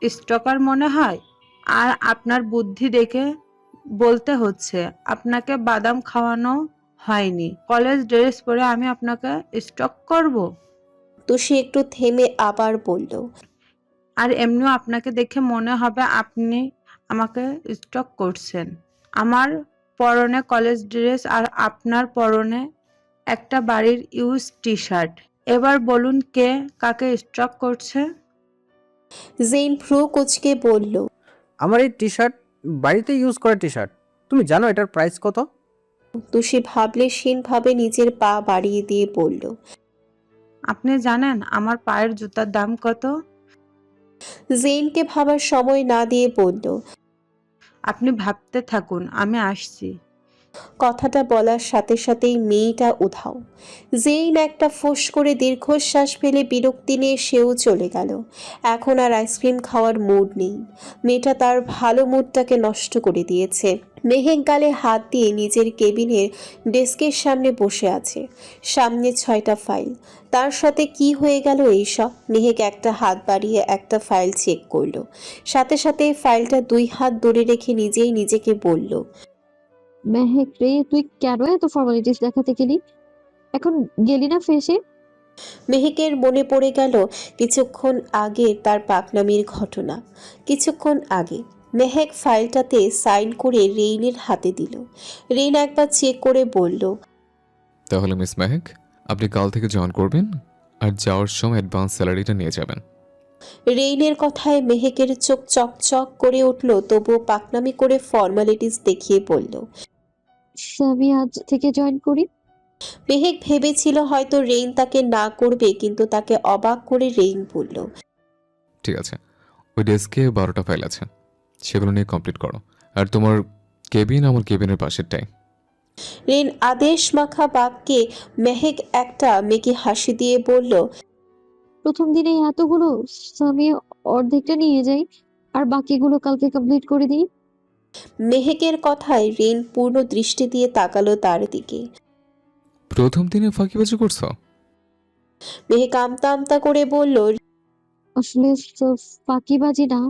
স্টকার মনে হয়? আর আপনার বুদ্ধি দেখে বলতে হচ্ছে আপনাকে বাদাম খাওয়ানো হয়নি। কলেজ ড্রেস পরে আমি আপনাকে স্টক করব? তুষি একটু থেমে আবার বলল, আর এমনিও আপনাকে দেখে মনে হবে আপনি আমাকে স্টক করছেন। আমার পরনে কলেজ ড্রেস আর আপনার পরনে একটা বাড়ির ইউজ টি শার্ট। এবার বলুন কে কাকে স্টক করছে? জেইন ভ্রু কুঁচকে বলল, আমার এই টি শার্ট বাড়িতে ইউজ করা টি শার্ট। তুমি জানো এটার প্রাইস কত? তুষি ভাবলেশীনভাবে নিজের পা বাড়িয়ে দিয়ে বলল, আপনি জানেন আমার পায়ের জুতার দাম কত? জেইনকে ভাবার সময় না দিয়ে বলল, আপনি ভাবতে থাকুন, আমি আসছি। কথাটা বলার সাথে সাথেই মেয়েটা উধাও। জেইন একটা ফোঁস করে দীর্ঘশ্বাস ফেলে বিরক্তি নিয়ে সেও চলে গেল। এখন আর আইসক্রিম খাওয়ার মুড নেই। মেয়েটা তার ভালো মুডটাকে নষ্ট করে দিয়েছে। মেহেক গালে হাত দিয়ে নিজের কেবিনের ডেস্কের সামনে বসে আছে। সামনে 6টা ফাইল। তার সাথে কি হয়ে গেল এইসব? মেহেক একটা হাত বাড়িয়ে একটা ফাইল চেক করলো। সাথে সাথে ফাইলটা 2 হাত দূরে রেখে নিজেই নিজেকে বলল, মেহেক রে, তুই কেন এত ফর্মালিটিস দেখাতে গেলি? এখন গেলি না ফেসে? মেহেকের মনে পড়ে গেল কিছুক্ষণ আগে তার পাকনামির ঘটনা। কিছুক্ষণ আগে মেহেক ফাইলটাতে সাইন করে রেইনের হাতে দিল। রেইন একবার চেক করে বলল, তাহলে মিস মেহেক, আপনি কাল থেকে জয়েন করবেন আর যাওয়ার সময় অ্যাডভান্স স্যালারিটা নিয়ে যাবেন। রেইনের কথায় মেহেকের চোখ চকচক করে উঠল, তবুও পাকনামি করে ফর্মালিটিস দেখিয়ে বলল। আমি আজ থেকে জয়েন করি। মেহেক ভেবেছিল হয়তো রেইন তাকে না করবে, কিন্তু তাকে অবাক করে রেইন বলল। ঠিক আছে, ওই ডেস্কে 12টা ফাইল আছে, সেগুলো নিয়ে কমপ্লিট করো। আর তোমার কেবিন আমার কেবিনের পাশেরটাই। রেইন আদেশ মাখা বাক্যে মেহেক একটা মেকি হাসি দিয়ে বলল। প্রথম দিনে এতগুলো, আমি অর্ধেকটা নিয়ে যাই আর বাকিগুলো কালকে কমপ্লিট করে দিই। মেহেকের কথায় রেইন পূর্ণ দৃষ্টি দিয়ে তাকালো তার দিকে। প্রথম দিনে ফাঁকিবাজি করছো? মেহেক আমতা আমতা করে বলল। আসলে ফাঁকিবাজি না,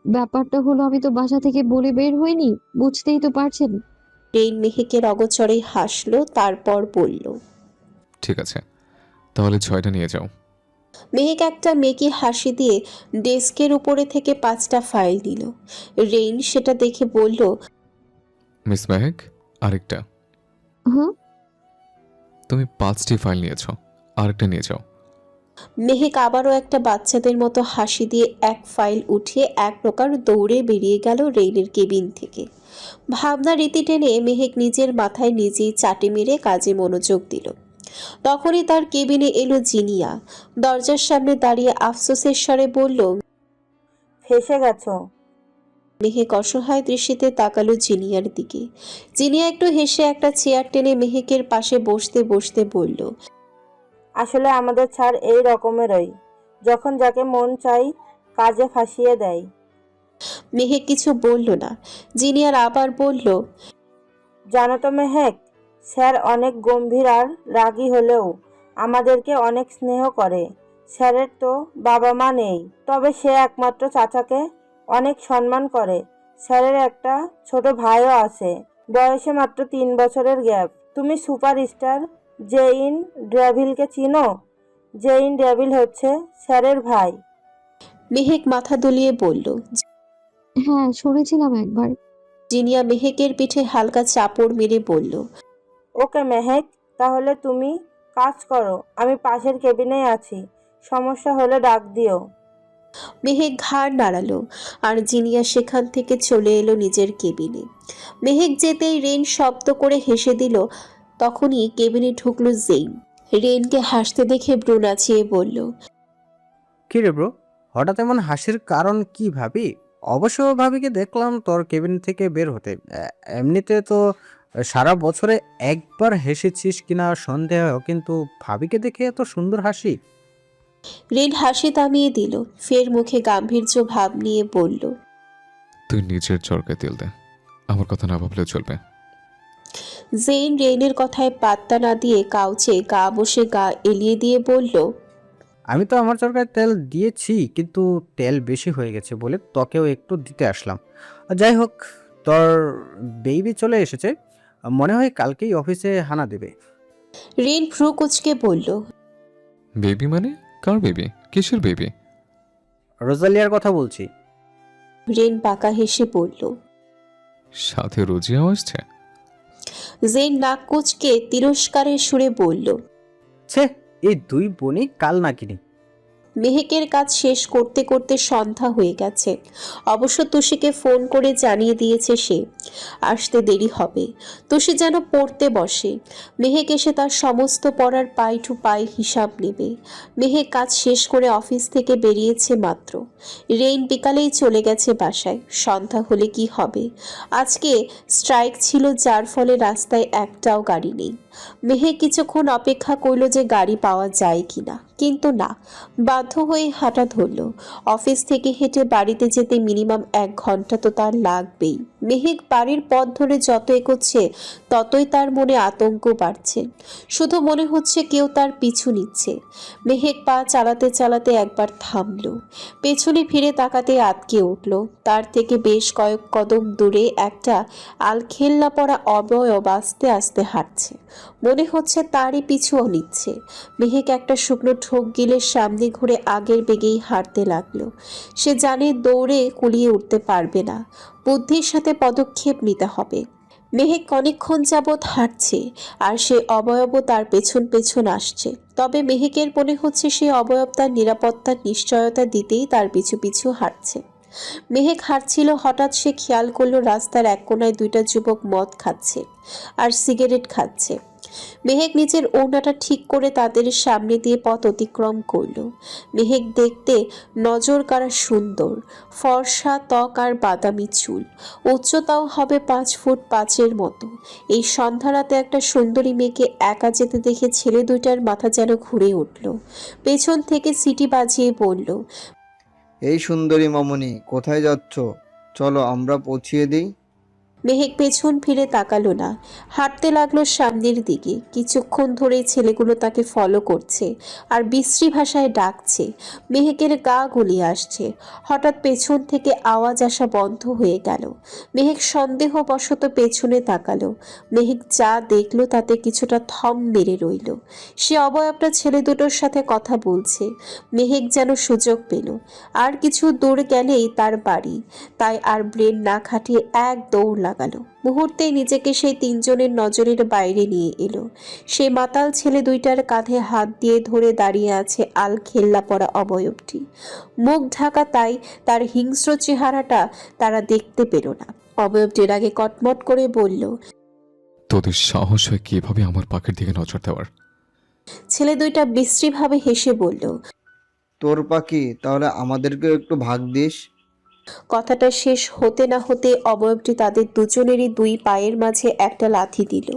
ব্যাপারটা হলো আমি তো বাসা থেকে বলে বের হইনি, বুঝতেই তো পারছেন। রেইন মেহেকের অগোচরে হাসলো, তারপর বলল। ঠিক আছে, তাহলে 6টা নিয়ে যাও। মেহেক একটা মেকি হাসি দিয়ে ডেস্কের উপরে থেকে 5টা ফাইল দিল। রেইন সেটা দেখে বলল। মিস মেহেক, আরেকটা। হ্যাঁ, তুমি 5টি ফাইল নিয়েছো, আরেকটা নিয়ে যাও। মেহেক আবারও একটা বাচ্চাদের মতো হাসি দিয়ে এক ফাইল উঠিয়ে এক প্রকার দৌড়ে বেরিয়ে গেল রেইনের কেবিন থেকে। ভাবনা রীতি টেনে মেহেক নিজের মাথায় নিজেই চাটি মেরে কাজে মনোযোগ দিল। তখনই তার কেবিনে এলো জিনিয়া। দরজার সামনে দাঁড়িয়ে আফসোসের স্বরে বলল। ফেসে গেছো। মেহেক অসহায় দৃষ্টিতে তাকালো জিনিয়ার দিকে। জিনিয়া একটু হেসে একটা চেয়ার টেনে মেহেকের পাশে বসতে বসতে বলল। আসলে আমাদের ছাড় এই রকমেরই, যখন যাকে মন চাই কাজে ফাঁসিয়ে দেয়। মেহেক কিছু বলল না। জিনিয়ার আবার বলল। জানো তো মেহেক, স্যার অনেক গম্ভীর আর রাগী হলেও আমাদেরকে অনেক স্নেহ করে। স্যারের তো বাবা মা নেই, তবে সে একমাত্র চাচাকে অনেক সম্মান করে। স্যারের একটা ছোট ভাইও আছে, বয়সে মাত্র 3 বছরের গ্যাপ। তুমি সুপারস্টার জেইন ডেভিলকে চিনো? জেইন ডেভিল হচ্ছে স্যারের ভাই। মেহেক মাথা দুলিয়ে বলল। হ্যাঁ শুনেছিলাম একবার। জিনিয়া মেহেকের পিঠে হালকা চাপড় মেরে বলল। ওকে মেহেক, তাহলে তুমি কাজ করো, আমি পাশের কেবিনেই আছি, সমস্যা হলে ডাক দিও। মেহেক ঘাড় নাড়ালো আর জিনিয়া সেখান থেকে চলে এলো নিজের কেবিনে। মেহেক যেতেই রেন শব্দ করে হেসে দিল। তখনই কেবিনে ঢুকলো জেইন। রেনকে হাসতে দেখে ব্রু নাচিয়ে বলল। কি রে ব্রো, হঠাৎ এমন হাসির কারণ কি ভাবি? অবশ্য ভাবিকে দেখলাম তোর কেবিন থেকে বের হতে। এমনিতে তো সারা বছরে একবার হেসেছিস কিনা সন্দেহ, কিন্তু ভাবিকে দেখে এত সুন্দর হাসি। রেন হাসি থামিয়ে দিল, ফের মুখে গাম্ভীর্য ভাব নিয়ে বলল। তুই নিজের চরকায় তেল দে, আমার কথা না ভাবলেও চলবে। জেইন রেনের কথায় পাত্তা না দিয়ে কাউচে গা বসে গা এলিয়ে দিয়ে বলল। আমি তো আমার চরকায় তেল দিয়েছি, কিন্তু তেল বেশি হয়ে গেছে বলে তোকেও একটু দিতে আসলাম। যাই হোক, তোর বেবি চলে এসেছে, মনে হয় কালকেই অফিসে হানা দেবে। রেন ভ্রু কুচকে বলল। বেবি মানে? কার বেবি? কিসের বেবি? রোজালিয়ার কথা বলছি। রেন বাঁকা হেসে বলল। সাথে রোজিয়াও আসছে? জেইন নাক কুচকে তিরস্কারের সুরে বলল। ছে, এই দুই বোনই কাল নাকিনি। মেহেকের কাজ শেষ করতে করতে সন্ধ্যা হয়ে গেছে। অবশ্য তুষিকে ফোন করে জানিয়ে দিয়েছে সে আসতে দেরি হবে। তুষি যেন পড়তে বসে। মেহেক এসে তার সমস্ত পড়ার পাই টু পাই হিসাব নেবে। মেহেক কাজ শেষ করে অফিস থেকে বেরিয়েছে মাত্র। রেইন বিকালেই চলে গেছে বাসায়। সন্ধ্যা হলে কি হবে? আজকে স্ট্রাইক ছিল, যার ফলে রাস্তায় একটাও গাড়ি নেই। মেহেক কিছুক্ষণ অপেক্ষা করল যে গাড়ি পাওয়া যায় কিনা, কিন্তু না, বাধ্য হয়ে হাঁটা ধরল। অফিস থেকে হেঁটে বাড়িতে যেতে মিনিমাম 1 ঘন্টা তো তার লাগবেই। মেহেক বাড়ির পথ ধরে যত এগোচ্ছে ততই তার মনে আতঙ্ক বাড়ছে। শুধু মনে হচ্ছে কেউ তার পিছু নিচ্ছে। মেহেক পা চালাতে চালাতে একবার থামলো, পেছনে ফিরে তাকাতে আটকে উঠল। তার থেকে বেশ কয়েক কদম দূরে একটা আলখেল্লা পড়া অবয়ব আস্তে আস্তে হাঁটছে। মনে হচ্ছে তারই পিছুও নিচ্ছে। মেহেক একটা শুকনো ঠোক গিলে সামনে ঘুরে আগের বেগেই হাঁটতে লাগলো। সে জানে দৌড়ে কুলিয়ে উঠতে পারবে না, বুদ্ধির সাথে পদক্ষেপ নিতে হবে। মেহেক অনেকক্ষণ যাবৎ হাঁটছে আর সে অবয়বও তার পেছন পেছন আসছে। তবে মেহেকের মনে হচ্ছে সে অবয়ব তার নিরাপত্তার নিশ্চয়তা দিতেই তার পিছু পিছু হাঁটছে। মেহেক হাঁটছিল, হঠাৎ সে খেয়াল করলো রাস্তার এক কোনায় দুইটা যুবক মদ খাচ্ছে আর সিগারেট খাচ্ছে। মেহেক নিজের ওড়নাটা ঠিক করে তাদের সামনে দিয়ে পথ অতিক্রম করলো। মেহেক দেখতে নজর কাড়া সুন্দর, ফর্সা ত্বক আর বাদামি চুল, উচ্চতাও হবে 5 ফুট 5 মতো। এই সন্ধ্যারাতে একটা সুন্দরী মেয়েকে একা যেতে দেখে ছেলে দুইটার মাথা যেন ঘুরে উঠল। পেছন থেকে সিটি বাজিয়ে বলল, এই সুন্দরী মামনি, কোথায় যাচ্ছ? চলো আমরা পৌঁছিয়ে দিই। মেহেক পেছন ফিরে তাকালো না, হাঁটতে লাগলো সামনের দিকে। কিছুক্ষণ ধরে ছেলেগুলো তাকে ফলো করছে আর বিশ্রী ভাষায় ডাকছে। মেহেকের গা গুলিয়ে আসছে। হঠাৎ পেছন থেকে আওয়াজ আসা বন্ধ হয়ে গেল। মেহেক সন্দেহবশত পেছনে তাকালো। মেহেক যা দেখলো তাতে কিছুটা থম মেরে রইল। সে অবয়বটা ছেলে দুটোর সাথে কথা বলছে। মেহেক যেন সুযোগ পেল। আর কিছু দূর গেলেই তার বাড়ি। তাই আর ব্রেন না খাটিয়ে এক দৌড় লাগালো। মুহূর্তেই নিজেকে সেই তিনজনের নজরের বাইরে নিয়ে এলো। সে মাতাল ছেলে দুইটার কাঁধে হাত দিয়ে ধরে দাঁড়িয়ে আছে আল খেল্লা পড়া অবয়বটি। মুখ ঢাকা, তাই তার হিংস্র চেহারাটা তারা দেখতে পেল না। অবয়বটির আগে কটমট করে বলল, তোদের সাহস হয় কিভাবে আমার পাখির দিকে নজর দেওয়ার? ছেলে দুইটা বিশ্রীভাবে হেসে বলল, তোর পাখি, তাহলে আমাদেরকেও একটু ভাগ দিস। কথাটা শেষ হতে না হতে অবয়বটি তাদের দুজনেরই দুই পায়ের মাঝে একটা লাথি দিল,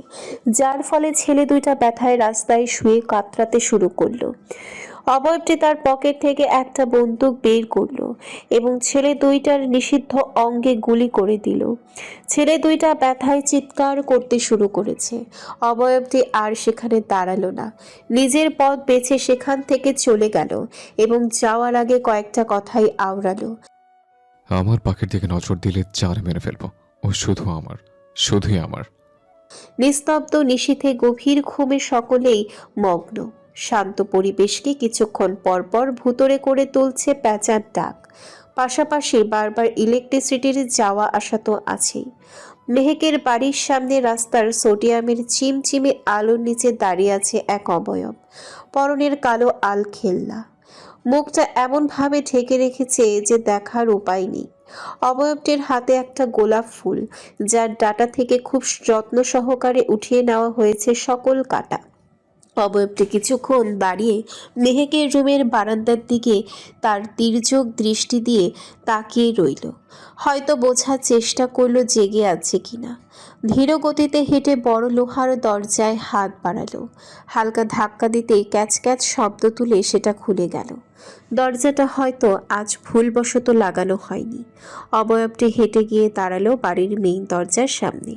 যার ফলে ছেলে দুইটা ব্যথায় রাস্তায় শুয়ে কাতরাতে শুরু করলো। অবয়বটি তার পকেট থেকে একটা বন্দুক বের করলো এবং ছেলে দুইটার নিষিদ্ধ অঙ্গে গুলি করে দিল। ছেলে দুইটা ব্যথায় চিৎকার করতে শুরু করেছে। অবয়বটি আর সেখানে দাঁড়ালো না, নিজের পথ বেছে সেখান থেকে চলে গেল এবং যাওয়ার আগে কয়েকটা কথাই আওড়ালো। আমার পাখির দিকে নজর দিলে চার মেরে ফেলবো। ও শুধু আমার, শুধুই আমার। নিস্তব্ধ নিশীথে গভীর ঘুমে সকলেই মগ্ন। শান্ত পরিবেশকে কিছুক্ষণ পরপর ভুতুড়ে করে তুলছে প্যাঁচার ডাক। পাশাপাশি বারবার ইলেকট্রিসিটির যাওয়া আসা তো আছেই। মেহেকের বাড়ির সামনে রাস্তার সোডিয়ামের চিমচিমে আলোর নিচে দাঁড়িয়ে আছে এক অবয়ব। পরনের কালো আল খেল্লা, মুখটা এমনভাবে ঢেকে রেখেছে যে দেখার উপায় নেই। অবয়বটির হাতে একটা গোলাপ ফুল, যার ডাটা থেকে খুব যত্ন সহকারে উঠিয়ে নেওয়া হয়েছে সকল কাটা। অবয়বটি কিছুক্ষণ দাঁড়িয়ে মেহেকের রুমের বারান্দার দিকে তার তির্যক দৃষ্টি দিয়ে তাকিয়ে রইল। হয়তো বোঝার চেষ্টা করলো জেগে আছে কিনা। ধীর গতিতে হেঁটে বড় লোহার দরজায় হাত বাড়ালো। হালকা ধাক্কা দিতেই ক্যাচ ক্যাচ শব্দ তুলে সেটা খুলে গেল। দরজাটা হয়তো আজ ভুলবশত লাগানো হয়নি। অবয়বটি হেঁটে গিয়ে দাঁড়ালো বাড়ির মেইন দরজার সামনে।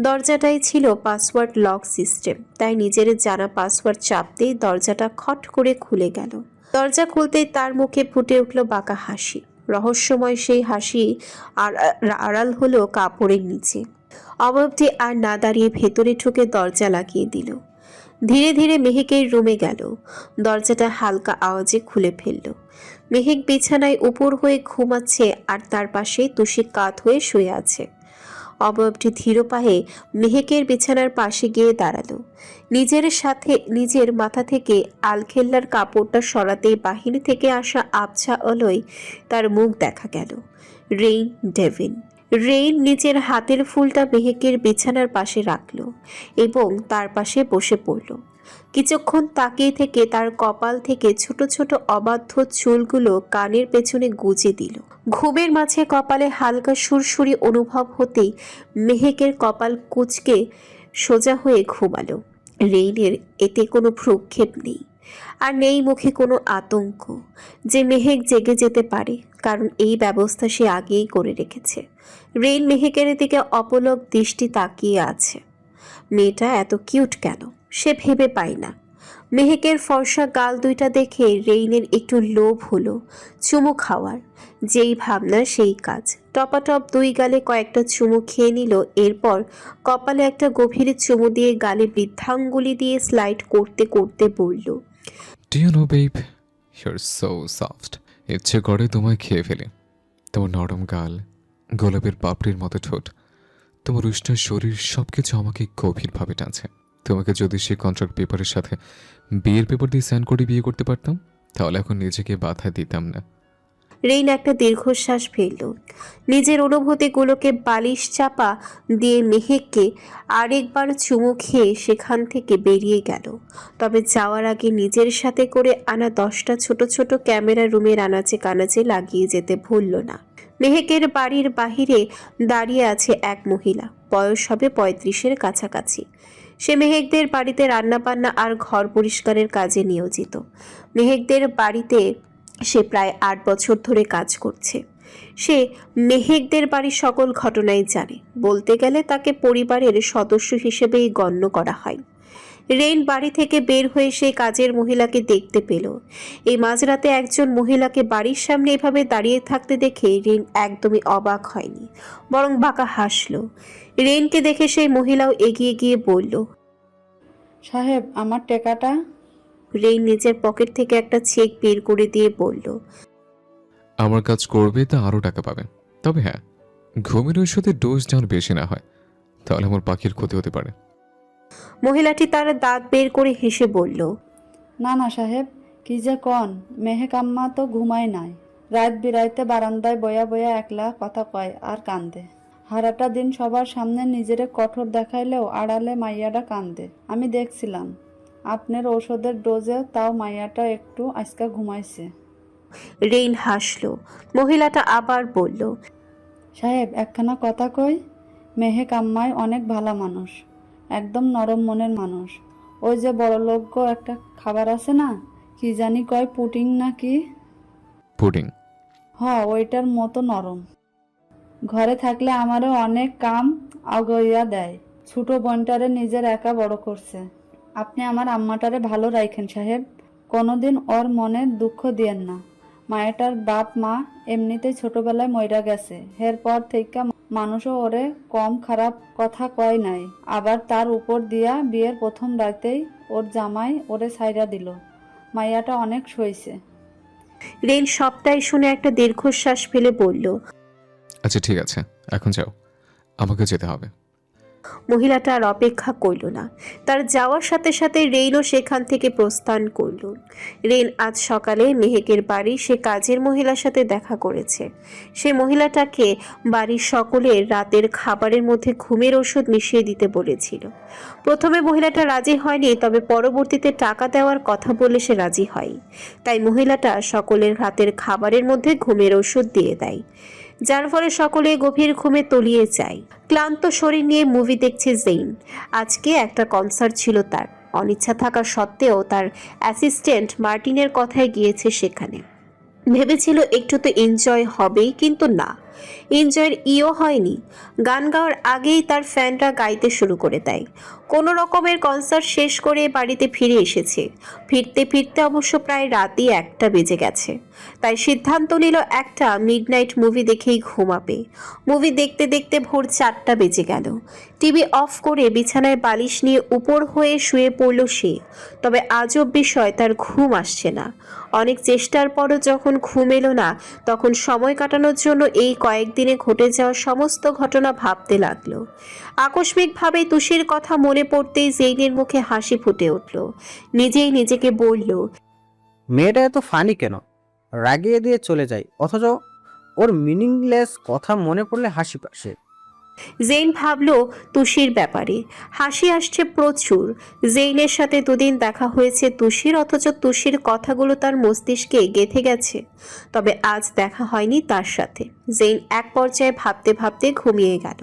দরজাটাই ছিল পাসওয়ার্ড লক সিস্টেম, তাই নিজের জানা পাসওয়ার্ড চাপতেই দরজাটা খট করে খুলে গেল। দরজা খুলতেই তার মুখে ফুটে উঠল বাঁকা হাসি। রহস্যময় সেই হাসি আর আড়াল হলো কাপড়ের নিচে। অবয়বটি আর না দাঁড়িয়ে ভেতরে ঢুকে দরজা লাগিয়ে দিল। ধীরে ধীরে মেহেকের রুমে গেল। দরজাটা হালকা আওয়াজে খুলে ফেলল। মেহেক বিছানায় উপর হয়ে ঘুমাচ্ছে আর তার পাশে তুষি কাত হয়ে শুয়ে আছে। অবয়বটি ধীর পায়ে মেহেকের বিছানার পাশে গিয়ে দাঁড়ালো। নিজের মাথা থেকে আলখেল্লার কাপড়টা সরাতেই বাহিনী থেকে আসা আবছা আলোয় তার মুখ দেখা গেল। Rain Devin. রেইন নিজের হাতের ফুলটা মেহেকের বিছানার পাশে রাখলো এবং তার পাশে বসে পড়ল। কিছুক্ষণ তাকিয়ে থেকে তার কপাল থেকে ছোট ছোট অবাধ্য চুলগুলো কানের পেছনে গুজে দিল। ঘুমের মাঝে কপালে হালকা সুরসুরি অনুভব হতেই মেহেকের কপাল কুঁচকে সোজা হয়ে ঘুমালো। রেইনের এতে কোনো ভ্রুক্ষেপ নেই, আর নেই মুখে কোনো আতঙ্ক যে মেহেক জেগে যেতে পারে, কারণ এই ব্যবস্থা সে আগেই করে রেখেছে। রেইন মেহেকের দিকে অপলক দৃষ্টি তাকিয়ে আছে। মেয়েটা এত কিউট কেন সে ভেবে পায় না। মেহেকের ফর্সা গাল দুইটা দেখে রেইনের একটু লোভ হলো চুমু খাওয়ার। যেই ভাবনা সেই কাজ। টপাটপ দুই গালে কয়েকটা চুমু খেয়ে নিল। এরপর কপালে একটা গভীর চুমু দিয়ে গালে বৃদ্ধাঙ্গুলি দিয়ে স্লাইড করতে করতে বলল, Do you know, babe, you're so soft. ইচ্ছে করে তোমায় খেয়ে ফেলি। তোমার নরম গাল, গোলাপের পাপড়ির মতো ঠোঁট, তোমার উষ্ণ শরীর সবকিছু আমাকে গভীরভাবে টানছে। তোমাকে যদি সেই কন্ট্রাক্ট পেপারের সাথে বিয়ের পেপার দিয়ে সাইন করে বিয়ে করতে পারতাম, তাহলে এখন নিজেকে বাধা দিতাম না। রেইন একটা দীর্ঘশ্বাস ফেলল। নিজের অনুভূতিগুলোকে বালিশ চাপা দিয়ে মেহেককে আরেকবার চুমু খেয়ে সেখান থেকে বেরিয়ে গেল। তবে যাওয়ার আগে নিজের সাথে করে আনা 10টা ছোট ছোট ক্যামেরা রুমের আনাচে কানাচে লাগিয়ে যেতে ভুলল না। মেহেকের বাড়ির বাহিরে দাঁড়িয়ে আছে এক মহিলা, বয়স হবে 35-এর কাছাকাছি। সে মেহেকদের বাড়িতে রান্নাবান্না আর ঘর পরিষ্কারের কাজে নিয়োজিত। মেহেকদের বাড়িতে সে প্রায় 8 বছর ধরে কাজ করছে। সে মেহেকদের বাড়ির সকল ঘটনাই জানে। বলতে গেলে তাকে পরিবারের সদস্য হিসেবেই গণ্য করা হয়। রেইন বাড়ি থেকে বের হয়ে সেই কাজের মহিলাকে দেখতে পেল। এই মাঝরাতে একজন মহিলাকে বাড়ির সামনে এভাবে দাঁড়িয়ে থাকতে দেখে রেইন একদমই অবাক হয়নি, বরং বাঁকা হাসল। রেইনকে দেখে সেই মহিলাও এগিয়ে গিয়ে বলল, সাহেব, আমার টাকাটা। রেইন নিজের পকেট থেকে একটা চেক বের করে দিয়ে বলল, আমার কাজ করবে তা আরও টাকা পাবে। তবে হ্যাঁ, ঘুমের ঔষধের ডোজ যেন বেশি না হয়, তাহলে আমার পাখির ক্ষতি হতে পারে। মহিলাটি তার দাঁত বের করে হেসে বলল, না না সাহেব, কি যে কন, মেহেক আম্মা তো ঘুমায় নাই। রাত বিরাইতে বারান্দায় বয়া বয়া একলা কথা কয় আর কান্দে। হারাটা দিন সবার সামনে নিজেরে কঠোর দেখাইলেও আড়ালে মাইয়াটা কান্দে। আমি দেখছিলাম আপনার ঔষধের ডোজে, তাও মাইয়াটা একটু আজকা ঘুমাইছে। রেইন হাসল। মহিলাটা আবার বলল, সাহেব, একখানা কথা কই, মেহেক আম্মাই অনেক ভালো মানুষ, একদম নরম মনের মানুষ। ওই যে বড়লোক একটা খাবার আছে না, কি জানি কয়, পুটিং নাকি? পুডিং? ওইটার মতো নরম। ঘরে থাকলে আমারও অনেক কাম আগইয়া দেয়। ছোট বোনটারে নিজের একা বড় করছে। আপনি আমার আম্মাটারে ভালো রাখেন সাহেব, কোনোদিন ওর মনে দুঃখ দিয়েন না। মায়েটার বাপ মা এমনিতেই ছোটবেলায় মইরা গেছে, এরপর থেকে মানুষও ওরে কম খারাপ কথা কয় নাই। আবার তার উপর দিয়া বিয়ের প্রথম রাতেই ওর জামাই ওরে ছাইরা দিল। মাইয়াটা অনেক সইছে। রেইন সবটাই শুনে একটা দীর্ঘশ্বাস ফেলে বলল, আচ্ছা ঠিক আছে, এখন যাও, আমাকে যেতে হবে। মহিলাটা আর অপেক্ষা করল না। তার যাওয়ার সাথে সাথে রেইনও সেখান থেকে প্রস্থান করল। রেইন আজ সকালে মেহেকের বাড়ি সে কাজের মহিলার সাথে দেখা করেছে। সে মহিলাটাকে বাড়ির সকলের রাতের খাবারের মধ্যে ঘুমের ওষুধ মিশিয়ে দিতে বলেছিল। প্রথমে মহিলাটা রাজি হয়নি, তবে পরবর্তীতে টাকা দেওয়ার কথা বলে সে রাজি হয়। তাই মহিলাটা সকলের রাতের খাবারের মধ্যে ঘুমের ওষুধ দিয়ে দেয়, যার ফলে সকলে গভীর ঘুমে তলিয়ে যায়। ক্লান্ত শরীর নিয়ে মুভি দেখছে জেইন। আজকে একটা কনসার্ট ছিল তার। অনিচ্ছা থাকা সত্ত্বেও তার অ্যাসিস্ট্যান্ট মার্টিনের কথায় গিয়েছে সেখানে। ভেবেছিল একটু তো এনজয় হবেই, কিন্তু না, এনজয়ের ইও হয়নি। গান গাওয়ার আগেই তার ফ্যানরা গাইতে শুরু করে দেয়। কোনো রকমের কনসার্ট শেষ করে বাড়িতে ফিরে এসেছে। ফিরতে ফিরতে অবশ্য প্রায় রাতই 1টা বেজে গেছে। তাই সিদ্ধান্ত নিল একটা মিডনাইট মুভি দেখেই ঘুমাবে। মুভি দেখতে দেখতে ভোর 4টা বেজে গেল। টিভি অফ করে বিছানায় বালিশ নিয়ে উপর হয়ে শুয়ে পড়ল সে। তবে আজব বিষয়, তার ঘুম আসছে না। অনেক চেষ্টার পরও যখন ঘুম এলো না, তখন সময় কাটানোর জন্য এই কয়েকদিনে ঘটে যাওয়া সমস্ত ঘটনা ভাবতে লাগলো। আকস্মিকভাবে তুষির কথা মনে পড়তেই জেইনের মুখে হাসি ফুটে উঠল। নিজেই নিজেকে বলল, মেয়েটা এত ফানি কেন? রাগিয়ে দিয়ে চলে যায়, অথচ ওর মিনিংলেস কথা মনে পড়লে হাসি পাসে। জেইন ভাবল তুষির ব্যাপারে। হাসি আসছে প্রচুর। জেইনের সাথে দুদিন দেখা হয়েছে তুষির, অথচ তুষির কথাগুলো তার মস্তিষ্কে গেঁথে গেছে। তবে আজ দেখা হয়নি তার সাথে। জেইন এক পর্যায়ে ভাবতে ভাবতে ঘুমিয়ে গেল।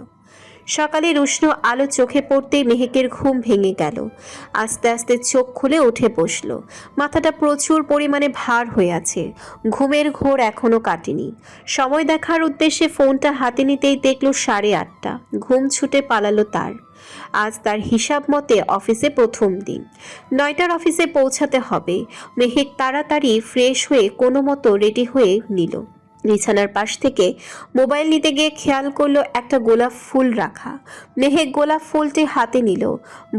সকালের উষ্ণ আলো চোখে পড়তেই মেহেকের ঘুম ভেঙে গেল। আস্তে আস্তে চোখ খুলে উঠে বসল। মাথাটা প্রচুর পরিমাণে ভার হয়ে আছে। ঘুমের ঘোর এখনো কাটেনি। সময় দেখার উদ্দেশ্যে ফোনটা হাতে নিতেই দেখল 8:30। ঘুম ছুটে পালালো তার। আজ তার হিসাব মতে অফিসে প্রথম দিন। 9টার অফিসে পৌঁছাতে হবে। মেহেক তাড়াতাড়ি ফ্রেশ হয়ে কোনো মতো রেডি হয়ে নিল। বিছানার পাশ থেকে মোবাইল নিতে গিয়ে খেয়াল করলো একটা গোলাপ ফুল রাখা। মেহেক গোলাপ ফুলটি হাতে নিল।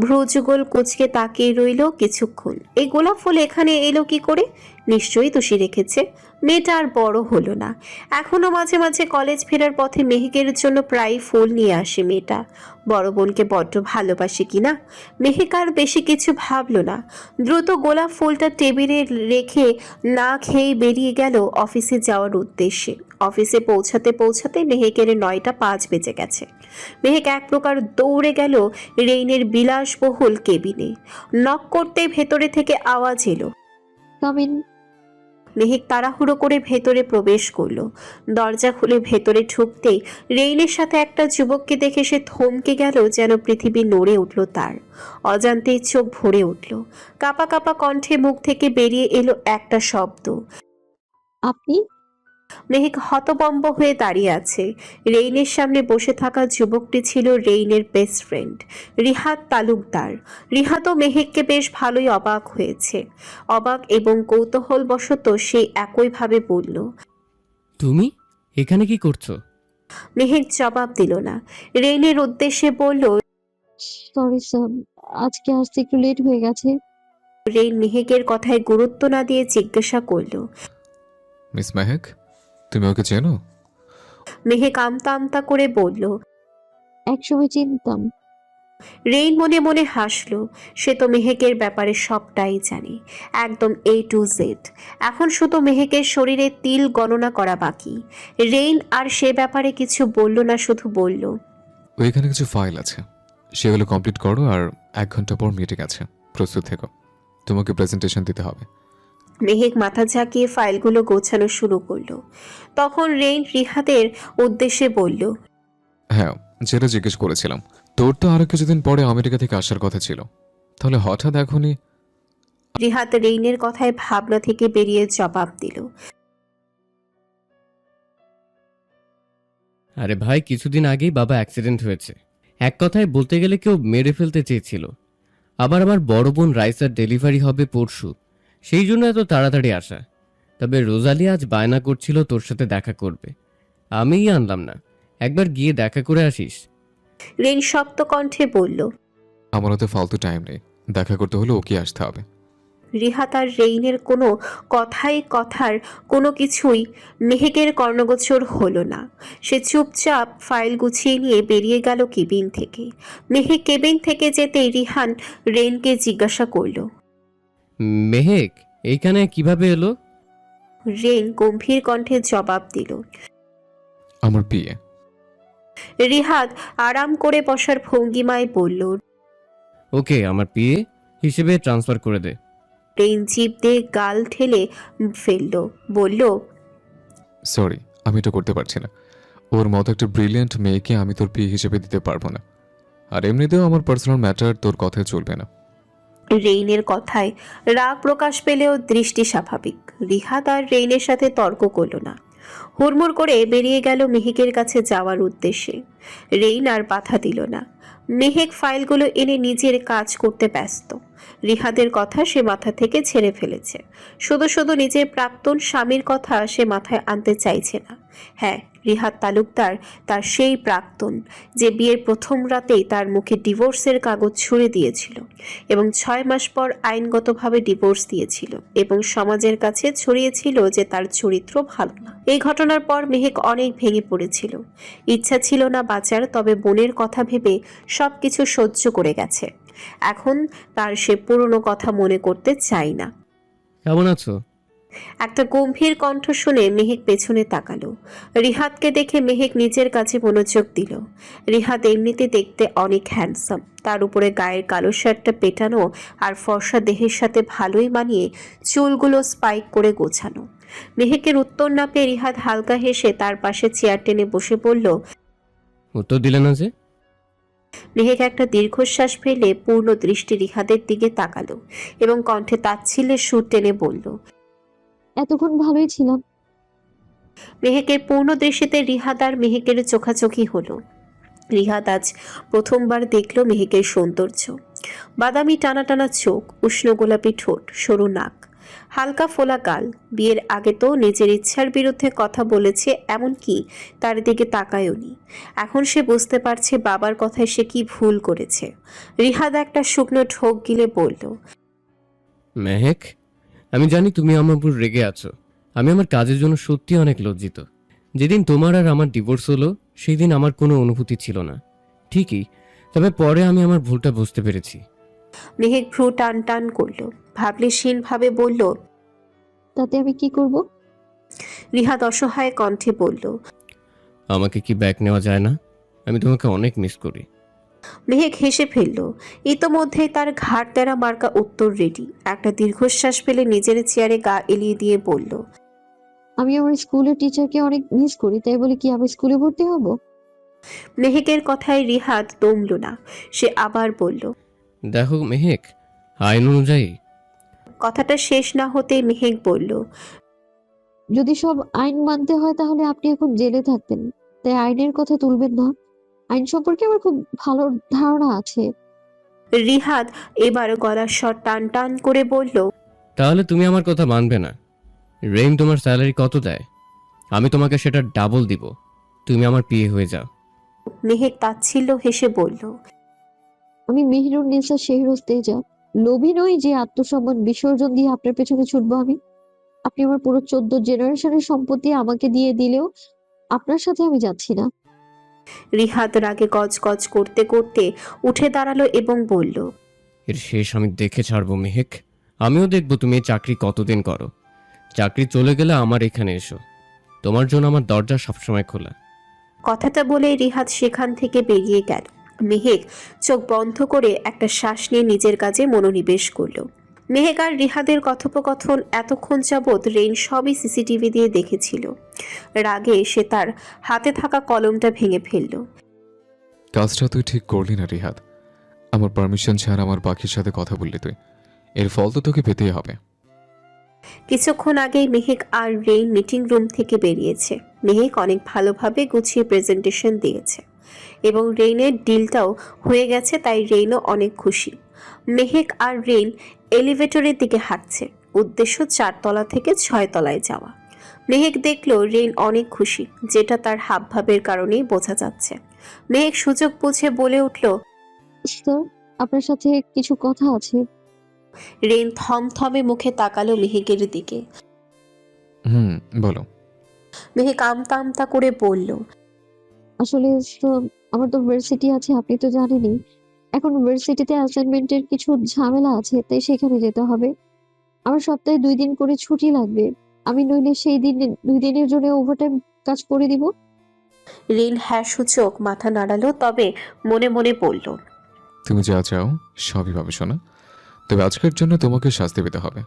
ভ্রুযুগল কুঁচকে তাকিয়ে রইল কিছুক্ষণ। এই গোলাপ ফুল এখানে এলো কি করে? নিশ্চয়ই দোষী রেখেছে। মেয়েটা আর বড় হলো না, এখনো মাঝে মাঝে কলেজ ফেরার পথে মেহেকের জন্য প্রায় ফুল নিয়ে আসে মেয়েটা। বড় বোনকে বড্ড ভালোবাসে কিনা। মেহেক আর বেশি কিছু ভাবলো না, দ্রুত গোলাপ ফুলটা টেবিলে রেখে না খেয়ে বেরিয়ে গেল অফিসে যাওয়ার উদ্দেশ্যে। অফিসে পৌঁছাতে পৌঁছাতে মেহেকের 9টা 5 বেজে গেছে। মেহেক এক প্রকার দৌড়ে গেল রেইনের বিলাসবহুল কেবিনে। নক করতে ভেতরে থেকে আওয়াজ এলো। কামিন। মেহেক তাড়াহুড়ো করে ভেতরে প্রবেশ করলো। দরজা খুলে ভেতরে ঢুকতেই রেইনের সাথে একটা যুবককে দেখে সে থমকে গেল, যেন পৃথিবী নড়ে উঠল তার। অজান্তেই চোখ ভরে উঠল। কাঁপা কাঁপা কণ্ঠে মুখ থেকে বেরিয়ে এলো একটা শব্দ। আপনি? মেহেক হতবম্ব হয়ে দাঁড়িয়ে আছে। রেইনের সামনে বসে থাকা যুবকটি ছিল রেইনের বেস্ট ফ্রেন্ড রিহাত তালুকদার। রিহাতও মেহেককে বেশ ভালোই অবাক হয়েছে। অবাক এবং কৌতূহলবশত সে একইভাবে বলল। তুমি এখানে কি করছো? মেহেক জবাব দিল না। রেইনের উদ্দেশ্যে বলল। সরি স্যার, আজকে আসতে একটু লেট হয়ে গেছে। রেইন মেহেকের কথায় গুরুত্ব না দিয়ে জিজ্ঞাসা করল। মিস মেহেক, তুমি ওকে চেনো? মেহেক আমতা আমতা করে বলল। একসময় চিনতাম। রেইন মনে মনে হাসলো। সে তো মেহেকের ব্যাপারে সবটাই জানে, একদম A to Z। এখন শুধু মেহেকের শরীরে তিল গণনা করা বাকি। রেইন আর সে ব্যাপারে কিছু বলল না, শুধু বলল। ওইখানে কিছু ফাইল আছে, সেগুলো কমপ্লিট করো, আর 1 ঘন্টা পর মিটিং আছে, প্রস্তুত থেকো। তোমাকে প্রেজেন্টেশন দিতে হবে। মেহেক মাথা ঝাঁকিয়ে ফাইলগুলো গোছানো শুরু করলো। তখন রেইন রিহাতের উদ্দেশ্যে বলল। হ্যাঁ, যেটা জিজ্ঞেস করেছিলাম, তোর তো আরো কিছুদিন পরে আমেরিকা থেকে আসার কথা ছিল, তাহলে হঠাৎ এখনই? রিহাত রেইনের কথায় ভাবনা থেকে বেরিয়ে জবাব দিল। আরে ভাই, কিছুদিন আগেই বাবা অ্যাক্সিডেন্ট হয়েছে। এক কথায় বলতে গেলে কেউ মেরে ফেলতে চেয়েছিল। আবার আমার বড় বোন রাইসার ডেলিভারি হবে পরশু, সেই জন্য এত তাড়াতাড়ি আসা। তবে রোজালি আজ বায়না করছিল তোর সাথে দেখা করবে, আমিই আনলাম না। একবার গিয়ে দেখা করে আসিস। রেইন শক্ত কণ্ঠে বলল। আমার হাতে ফালতু টাইম নেই, দেখা করতে হলে ওকে আসতে হবে। রিহাত আর রেইনের কোনো কথার কোনো কিছুই মেহেকের কর্ণগোচর হলো না। সে চুপচাপ ফাইল গুছিয়ে নিয়ে বেরিয়ে গেল কেবিন থেকে। মেহেক কেবিন থেকে যেতেই রিহান রেইনকে জিজ্ঞাসা করল। মেহেক এইখানে কিভাবে এলো? রেইন গম্ভীর কণ্ঠে জবাব দিল। আমার বিয়ে। রিহাত আরাম করে বসার ভঙ্গিমায় বলল। ওকে, আমার পিএ হিসেবে ট্রান্সফার করে দে। রেইন জিভ দিয়ে গাল ঠেলে ফেলল, বলল। সরি, আমি এটা করতে পারছি না। ওর মতো একটা ব্রিলিয়েন্ট মেয়েকে আমি তোর বিয়ে হিসেবে দিতে পারবো না, আর এমনিতেও আমার পার্সোনাল ম্যাটার তোর কথায় চলবে না। রেইনের কথায় রাগ প্রকাশ পেলেও দৃষ্টি স্বাভাবিক। রিহাত আর রেইনের সাথে তর্ক করল না, হুড়মুড় করে বেরিয়ে গেল মেহেকের কাছে যাওয়ার উদ্দেশ্যে। রেইন আর বাধা দিল না। মেহেক ফাইলগুলো এনে নিজের কাজ করতে ব্যস্ত। রিহাদের কথা সে মাথা থেকে ছেড়ে ফেলেছে। শুধু শুধু নিজের প্রাক্তন স্বামীর কথা সে মাথায় আনতে চাইছে না। হ্যাঁ, রিহাত তালুকদার তার সেই প্রাক্তন, যে বিয়ের প্রথম রাতেই তার মুখে ডিভোর্সের কাগজ ছুঁড়ে দিয়েছিল এবং 6 মাস পর আইনগতভাবে ডিভোর্স দিয়েছিল এবং সমাজের কাছে ছড়িয়েছিল যে তার চরিত্র ভালো না। এই ঘটনার পর মেহেক অনেক ভেঙে পড়েছিল। ইচ্ছা ছিল না বাঁচার, তবে বোনের কথা ভেবে সবকিছু সহ্য করে গেছে। এখন তার সে পুরনো কথা মনে করতে চায় না। কেমন আছো? একটা গম্ভীর কণ্ঠ শুনে মেহেক পেছনে তাকালো। রিহাতকে দেখে মেহেক নিজের কাছে মনোযোগ দিল। রিহাত এমনিতে দেখতে অনেক হ্যান্ডসাম, তার উপরে গায়ের কালো শার্টটা পেটানো আর ফর্সা দেহের সাথে ভালোই মানিয়ে চুলগুলো স্পাইক করে গোছানো। মেহেকের উত্তর না পেয়ে রিহাত হালকা হেসে তার পাশে চেয়ার টেনে বসে পড়ল। উত্তর দিলে না যে? মেহেক একটা দীর্ঘশ্বাস ফেলে পূর্ণ দৃষ্টি রিহাতের দিকে তাকালো এবং কণ্ঠে তাচ্ছিল্যের সুর টেনে বলল। এতক্ষণ ভালোই ছিলাম। মেহেকের পূর্ণ দৃষ্টিতে রিহাত আর মেহেকের চোখাচোখি হলো। রিহাত আজ প্রথমবার দেখল মেহেকের সৌন্দর্য। বাদামি টানা টানা চোখ, উষ্ণ গোলাপি ঠোঁট, সরু নাক, হালকা ফোলা গাল। বিয়ের আগে তো নিজের ইচ্ছার বিরুদ্ধে কথা বলেছে, এমনকি তার দিকে তাকায়ওনি। এখন সে বুঝতে পারছে বাবার কথায় সে কি ভুল করেছে। রিহাত একটা শুকনো ঢোক গিলে বলল। মেহেক, আমি জানি তুমি আমার উপর রেগে আছো। আমি আমার কাজের জন্য সত্যি অনেক লজ্জিত। যেদিন তোমার আর আমার ডিভোর্স হলো সেই দিন আমার কোনো অনুভূতি ছিল না, ঠিকই, তবে পরে আমি আমার ভুলটা বুঝতে পেরেছি। মেহেক ভ্রু টান টান করলো, ভাবলেশীন ভাবে বলল। তাতে আমি কি করব? রিহাদ অসহায় কণ্ঠে বলল। আমাকে কি ব্যাক নেওয়া যায় না? আমি তোমাকে অনেক মিস করি। মেহেক হেসে ফেলল। ইতোমধ্যেই তার ঘাড় তেরা মার্কা উত্তর রেডি। একটা দীর্ঘশ্বাস ফেলে নিজের চেয়ারে গা এলিয়ে দিয়ে বলল। আমি আমার স্কুলের টিচারকে অনেক মিস করি, তাই বলে কি আমি স্কুলে ভর্তি হব? মেহেকের কথায় রিহাদ দমল না। সে আবার বলল। দেখো মেহেক, আইন অনুযায়ী কথাটা শেষ না হতেই মেহেক বলল। যদি সব আইন মানতে হয় তাহলে আপনি এখন জেলে থাকতেন, তাই আইনের কথা তুলবেন না। আইন সম্পর্কে আমার খুব ভালো ধারণা আছে। রিহাদ এবার গলার স্বর টান টান করে বলল। তাহলে তুমি আমার কথা মানবে না? রেইন তোমার স্যালারি কত দেয়? আমি তোমাকে সেটা ডাবল দিব। তুমি আমার পিএ হয়ে যাও। মেহেক তাচ্ছিল্য হেসে বলল। আমি মেহেরুন নেসা শেহরোজ তেজা, লোভী নই যে আত্মসম্মান বিসর্জন দিয়ে আপনার পেছনে ছুটবো আমি। আপনি আমার পুরো 14 জেনারেশনের সম্পত্তি আমাকে দিয়ে দিলেও আপনার সাথে আমি যাচ্ছি না। রিহাদ রাগে গজ গজ করতে করতে উঠে দাঁড়ালো এবং বলল। এর শেষ আমি দেখে ছাড়বো মেহেক। আমিও দেখবো তুমি এই চাকরি কতদিন করো। চাকরি চলে গেলে আমার এখানে এসো, তোমার জন্য আমার দরজা সবসময় খোলা। কথাটা বলে রিহাদ সেখান থেকে বেরিয়ে গেল। মেহেক চোখ বন্ধ করে একটা শ্বাস নিয়ে নিজের কাজে মনোনিবেশ করল। মেহেক আর রিহাদের কথোপকথন এতক্ষণ যাবৎ রেইন সবই সিসিটিভি দিয়ে দেখেছিল। রাগে সে তার হাতে থাকা কলমটা ভেঙে ফেলল। কাজটা তুই ঠিক করলি না রিহাদ। আমার পারমিশন ছাড়া আমার পাখির সাথে কথা বললি তুই, এর ফল তো তোকে পেতেই হবে। কিছুক্ষণ আগেই মেহেক আর রেইন মিটিং রুম থেকে বেরিয়েছে। মেহেক অনেক ভালোভাবে গুছিয়ে প্রেজেন্টেশন দিয়েছে এবং রেইনের ডিলটাও হয়ে গেছে, তাই রেইনও অনেক খুশি। মেহেক আর রেইন এলিভেটরের দিকে হাঁটছে, উদ্দেশ্য 4 তলা থেকে 6 তলায় যাওয়া। মেহেক দেখলো রেইন অনেক খুশি, যেটা তার হাবভাবের কারণেই বোঝা যাচ্ছে। মেহেক সুযোগ বুঝে বলে উঠল। স্যার, আপনার সাথে কিছু কথা আছে। রেইন থমথমে মুখে তাকালো মেহেকের দিকে। বলো। মেহেক আমতা আমতা করে বলল। আসলে তো আমার তো ভার্সিটি আছে, আপনি তো জানেনই। এখন ভার্সিটিতে অ্যাসাইনমেন্টের কিছু ঝামেলা আছে, তাই সেখানে যেতে হবে। আমার সপ্তাহে 2 দিন করে ছুটি লাগবে। আমি নইলে সেই দিন 2 দিনের জন্য ওভারটাইম কাজ করে দিব। রেইন হ্যাঁ সূচক মাথা নাড়ালো, তবে মনে মনে বলল। তুমি যা চাও সবই পাবে শোনা, তবে আজকের জন্য তোমাকে শাস্তি পেতে হবে।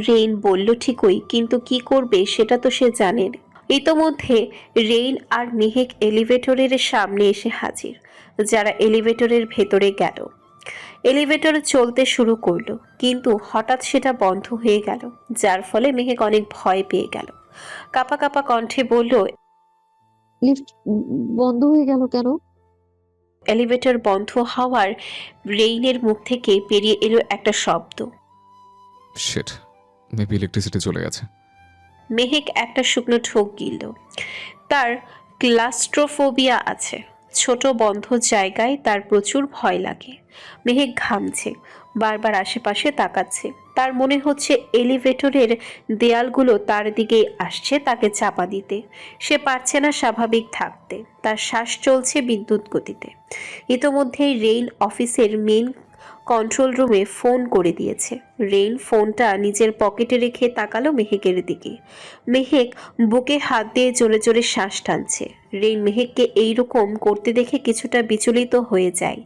রেইন বলল ঠিকই, কিন্তু কি করবে সেটা তো সে জানে না। ইতোমধ্যে রেইন আর মেহেক এলিভেটরের সামনে এসে হাজির। যারা এলিভেটরের ভেতরে গেল, এলিভেটর চলতে শুরু করলো, কিন্তু হঠাৎ সেটা বন্ধ হয়ে গেল, যার ফলে মেহেক অনেক ভয় পেয়ে গেল। কাপা কাপা কণ্ঠে বলল। লিফট বন্ধ হয়ে গেল কেন? এলিভেটর বন্ধ হওয়ার রেইনের মুখ থেকে বেরিয়ে এলো একটা শব্দ। শিট, মেবি ইলেকট্রিসিটি চলে গেছে। মেহেক একটা শুকনো ঢোক গিলল। তার ক্লাস্ট্রোফোবিয়া আছে। ছোট বন্ধ জায়গায় তার প্রচুর ভয় লাগে। মেহেক ঘামছে, বারবার আশেপাশে তাকাচ্ছে। তার মনে হচ্ছে এলিভেটরের দেয়ালগুলো তার দিকেই আসছে তাকে চাপা দিতে। সে পারছে না স্বাভাবিক থাকতে, তার শ্বাস চলছে বিদ্যুৎ গতিতে। ইতোমধ্যেই রেইন অফিসের মেন কন্ট্রোল রুমে ফোন করে দিয়েছে। রেইন ফোনটা নিজের পকেটে রেখে তাকালো মেহেকের দিকে। মেহেক বুকে হাত দিয়ে জোরে জোরে শ্বাস টানছে। রেইন মেহেককে এইরকম করতে দেখে কিছুটা বিচলিত হয়ে যায়,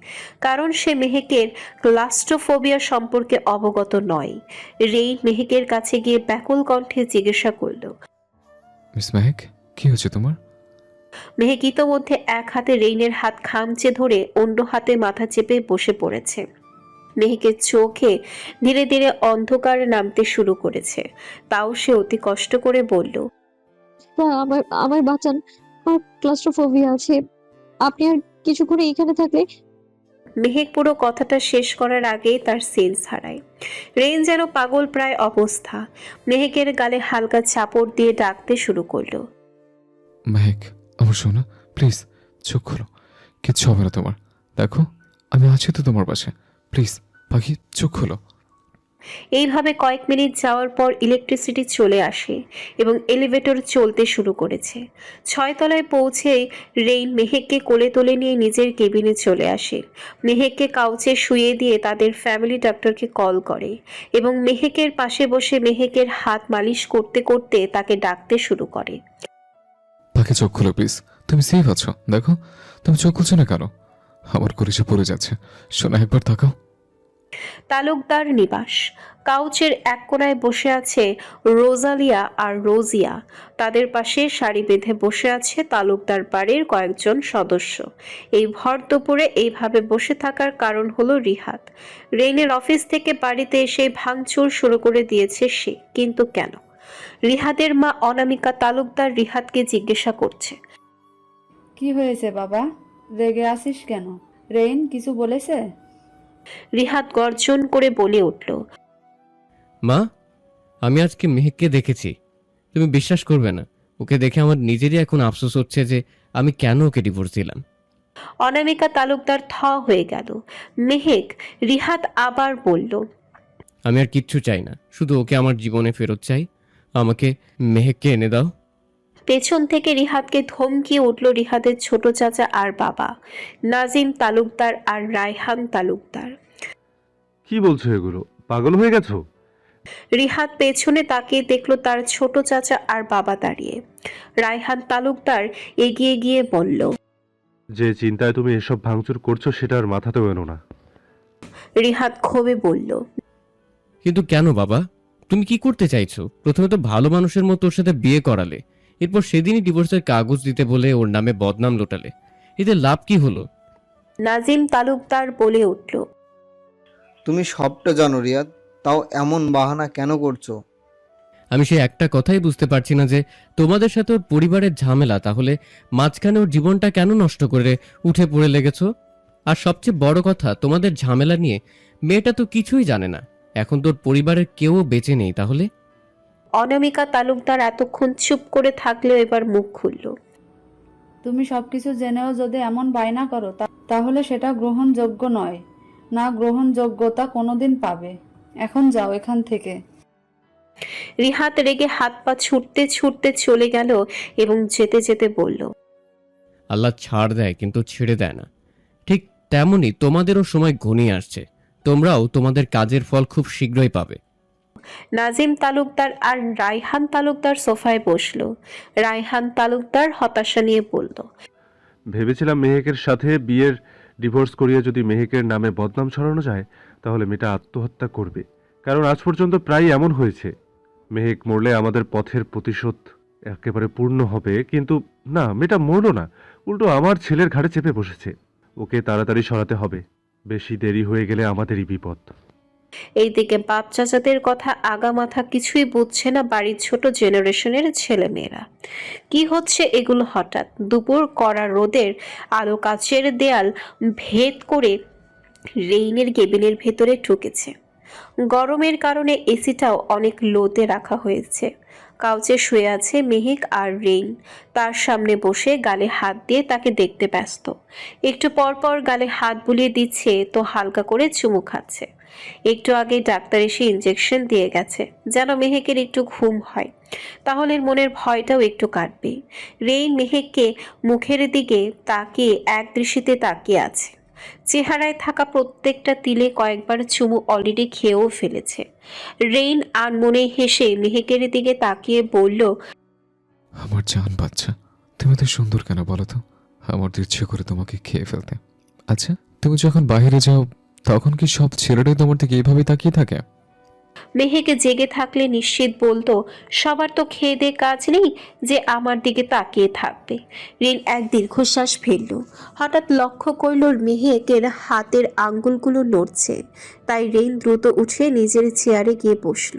কারণ সে মেহেকের ক্লাস্ট্রোফোবিয়া সম্পর্কে অবগত নয়। রেইন মেহেকের কাছে গিয়ে ব্যাকুল কণ্ঠে জিজ্ঞাসা করল। মিস মেহেক, কি হয়েছে তোমার? মেহেক ইতোমধ্যে এক হাতে রেইনের হাত খামচে ধরে অন্য হাতে মাথা চেপে বসে পড়েছে। মেহেকের চোখে ধীরে ধীরে অন্ধকার নামতে শুরু করেছে, তাও সে অতি কষ্ট করে বলল। স্যার, আমার বাঁচান, আমার ক্লাস্ট্রোফোবিয়া আছে। আপনি আর কিছুক্ষণ এখানে থাকলে। মেহেক পুরো কথাটা শেষ করার আগেই তার সেন্স হারায়। রেইন যেন পাগল প্রায় অবস্থা। মেহেকের গালে হালকা চাপড় দিয়ে ডাকতে শুরু করলো। মেহেক, আমার শোনা, প্লিজ চোখ খোলো, কিচ্ছু হবে না তোমার। দেখো আমি আছি তো তোমার পাশে, প্লিজ পাখি চোখ খোলো। এইভাবে কয়েক মিনিট যাওয়ার পর ইলেকট্রিসিটি চলে আসে এবং এলিভেটর চলতে শুরু করেছে। 6 তলায় পৌঁছে রেইন মেহেককে কোলে তুলে নিয়ে নিজের কেবিনে চলে আসে। মেহেককে কাউচে শুইয়ে দিয়ে তাদের ফ্যামিলি ডক্টরকে কল করে এবং মেহেকের পাশে বসে মেহেকের হাত মালিশ করতে করতে তাকে ডাকতে শুরু করে। পাখি চোখ খুলো প্লিজ, তুমি সেফ আছো, দেখো তুমি চোখ খুলছো না কেন? আমার কলিজা পড়ে যাচ্ছে, শোনা একবার তাকাও। তালুকদার নিবাস। কাউচের এক কোণায় বসে আছে রোজালিয়া আর রোজিয়া। তাদের পাশে সারি বেঁধে বসে আছে তালুকদার বাড়ির কয়েকজন সদস্য। এই ভর দুপুরে এইভাবে বসে থাকার কারণ হলো রিহাত। রেইনের অফিস থেকে বাড়িতে এসে ভাঙচুর শুরু করে দিয়েছে সে, কিন্তু কেন? রিহাতের মা অনামিকা তালুকদার রিহাতকে জিজ্ঞাসা করছে। কি হয়েছে বাবা, রেগে আসিস কেন? রেইন কিছু বলেছে? রিহাত গর্জন করে বলে উঠল, মা, আমি আজকে মেহেককে দেখেছি। তুমি বিশ্বাস করবে না, ওকে দেখে আমার নিজেরই এখন আফসোস হচ্ছে যে আমি কেন ওকে ডিভোর্স দিলাম। অনামিকা তালুকদার থ হয়ে গেল। মেহেক। রিহাত আবার বলল, আমি আর কিচ্ছু চাই না, শুধু ওকে আমার জীবনে ফেরত চাই। আমাকে মেহেককে এনে দাও। পেছন থেকে রিহাতকে ধমকিয়ে উঠল রিহাতের ছোট চাচা আর বাবা, নাজিম তালুকদার আর রায়হান তালুকদার। কি বলছো এগুলো? পাগল হয়ে গেছো? রিহাত পেছনে তাকিয়ে দেখলো তার ছোট চাচা আর বাবা দাঁড়িয়ে। রায়হান তালুকদার এগিয়ে গিয়ে বলল, যে চিন্তায় তুমি এসব ভাঙচুর করছো সেটা আর মাথাতেও এনো না। রিহাত ক্ষোভে বলল, কিন্তু কেন বাবা, তুমি কি করতে চাইছো? প্রথমে তো ভালো মানুষের মতো ওর সাথে বিয়ে করালে, এরপর সেদিনই ডিভোর্সের কাগজ দিতে বলে ওর নামে বদনাম লোটালে। এতে লাভ কি হলো? নাজিম তালুকদার বলে উঠল, তুমি সবটা জানো রিয়াদ, তাও এমন বাহানা কেন করছো? আমি সেই একটা কথাই বুঝতে পারছি না যে তোমাদের সাথে ওর পরিবারের ঝামেলা, তাহলে মাঝখানে ওর জীবনটা কেন নষ্ট করে উঠে পড়ে লেগেছো? আর সবচেয়ে বড় কথা, তোমাদের ঝামেলা নিয়ে মেয়েটা তো কিছুই জানে না। এখন তোর পরিবারের কেউ বেঁচে নেই তাহলে। অনামিকা তালুকদার এতক্ষণ চুপ করে থাকলেও এবার মুখ খুলল। তুমি সবকিছু জেনেও যদি এমন বায়না করো তাহলে সেটা গ্রহণযোগ্য নয়। না গ্রহণযোগ্যতা কোনোদিন পাবে। এখন যাও এখান থেকে। রিহাত রেগে হাত পা ছুটতে ছুটতে চলে গেল এবং যেতে যেতে বলল, আল্লাহ ছাড় দেয় কিন্তু ছেড়ে দেয় না। ঠিক তেমনই তোমাদেরও সময় ঘনিয়ে আসছে, তোমরাও তোমাদের কাজের ফল খুব শীঘ্রই পাবে। নাজিম তালুকদার আর রায়হান তালুকদার সোফায় বসলো। রায়হান তালুকদার হতাশা নিয়ে বলল, ভেবেছিলাম মেহেকের সাথে বিয়ের ডিভোর্স করিয়ে যদি মেহেকের নামে বদনাম ছড়ানো যায় তাহলে মেয়েটা আত্মহত্যা করবে, কারণ আজ পর্যন্ত প্রায় এমন হয়েছে। মেহেক মরলে আমাদের পথের প্রতিশোধ একেবারে পূর্ণ হবে, কিন্তু না, মেয়েটা মরল না, উল্টো আমার ছেলের ঘাড়ে চেপে বসেছে। ওকে তাড়াতাড়ি সরাতে হবে, বেশি দেরি হয়ে গেলে আমাদেরই বিপদ। এইদিকে বাপ চাচাদের কথা আগা মাথা কিছুই বুঝছে না বাড়ির ছোট জেনারেশনের ছেলেমেয়েরা। কি হচ্ছে এগুলো? হঠাৎ দুপুর কড়া রোদের আলো কাচের দেয়াল ভেদ করে রেইনের কেবিনের ভেতরে ঢুকেছে। গরমের কারণে এসিটাও অনেক লোতে রাখা হয়েছে। কাউচে শুয়ে আছে মেহেক আর রেইন। তার সামনে বসে গালে হাত দিয়ে তাকে দেখতে ব্যস্ত। একটু পর পর গালে হাত বুলিয়ে দিচ্ছে তো হালকা করে চুমু খাচ্ছে। একটু আগে ডাক্তার এসে ইনজেকশন দিয়ে গেছে যেন মেহেকের একটু ঘুম হয়, তাহলে মনের ভয়টাও একটু কাটবে। রেইন মেহেককে মুখের দিকে তাকিয়ে এক দৃষ্টিতে তাকিয়ে আছে। চেহারায় থাকা প্রত্যেকটা তিলে কয়েকবার চুমু অলরেডি খেয়েও ফেলেছে। রেইন আনমনে হেসে মেহেকের দিকে তাকিয়ে বলল, আমার জান বাচ্চা, তুমি তো সুন্দর কেন বলো তো? আমার তো ইচ্ছে করে তোমাকে খেয়ে ফেলতে। আচ্ছা, তুমি যখন বাইরে যাও তখন কি সব ছেলেরাই তোমার দিকে এইভাবে তাকিয়ে থাকে? মেহেকে জেগে থাকলে নিশ্চিত বলতো, সবার তো খেয়ে দে কাজ নেই যে আমার দিকে তাকিয়ে থাকবে। রিন এক দীর্ঘশ্বাস ফেলল। হঠাৎ লক্ষ্য করল মেহেকের হাতের আঙ্গুলগুলো নড়ছে। তাই রিন দ্রুত উঠে নিজের চেয়ারে গিয়ে বসল।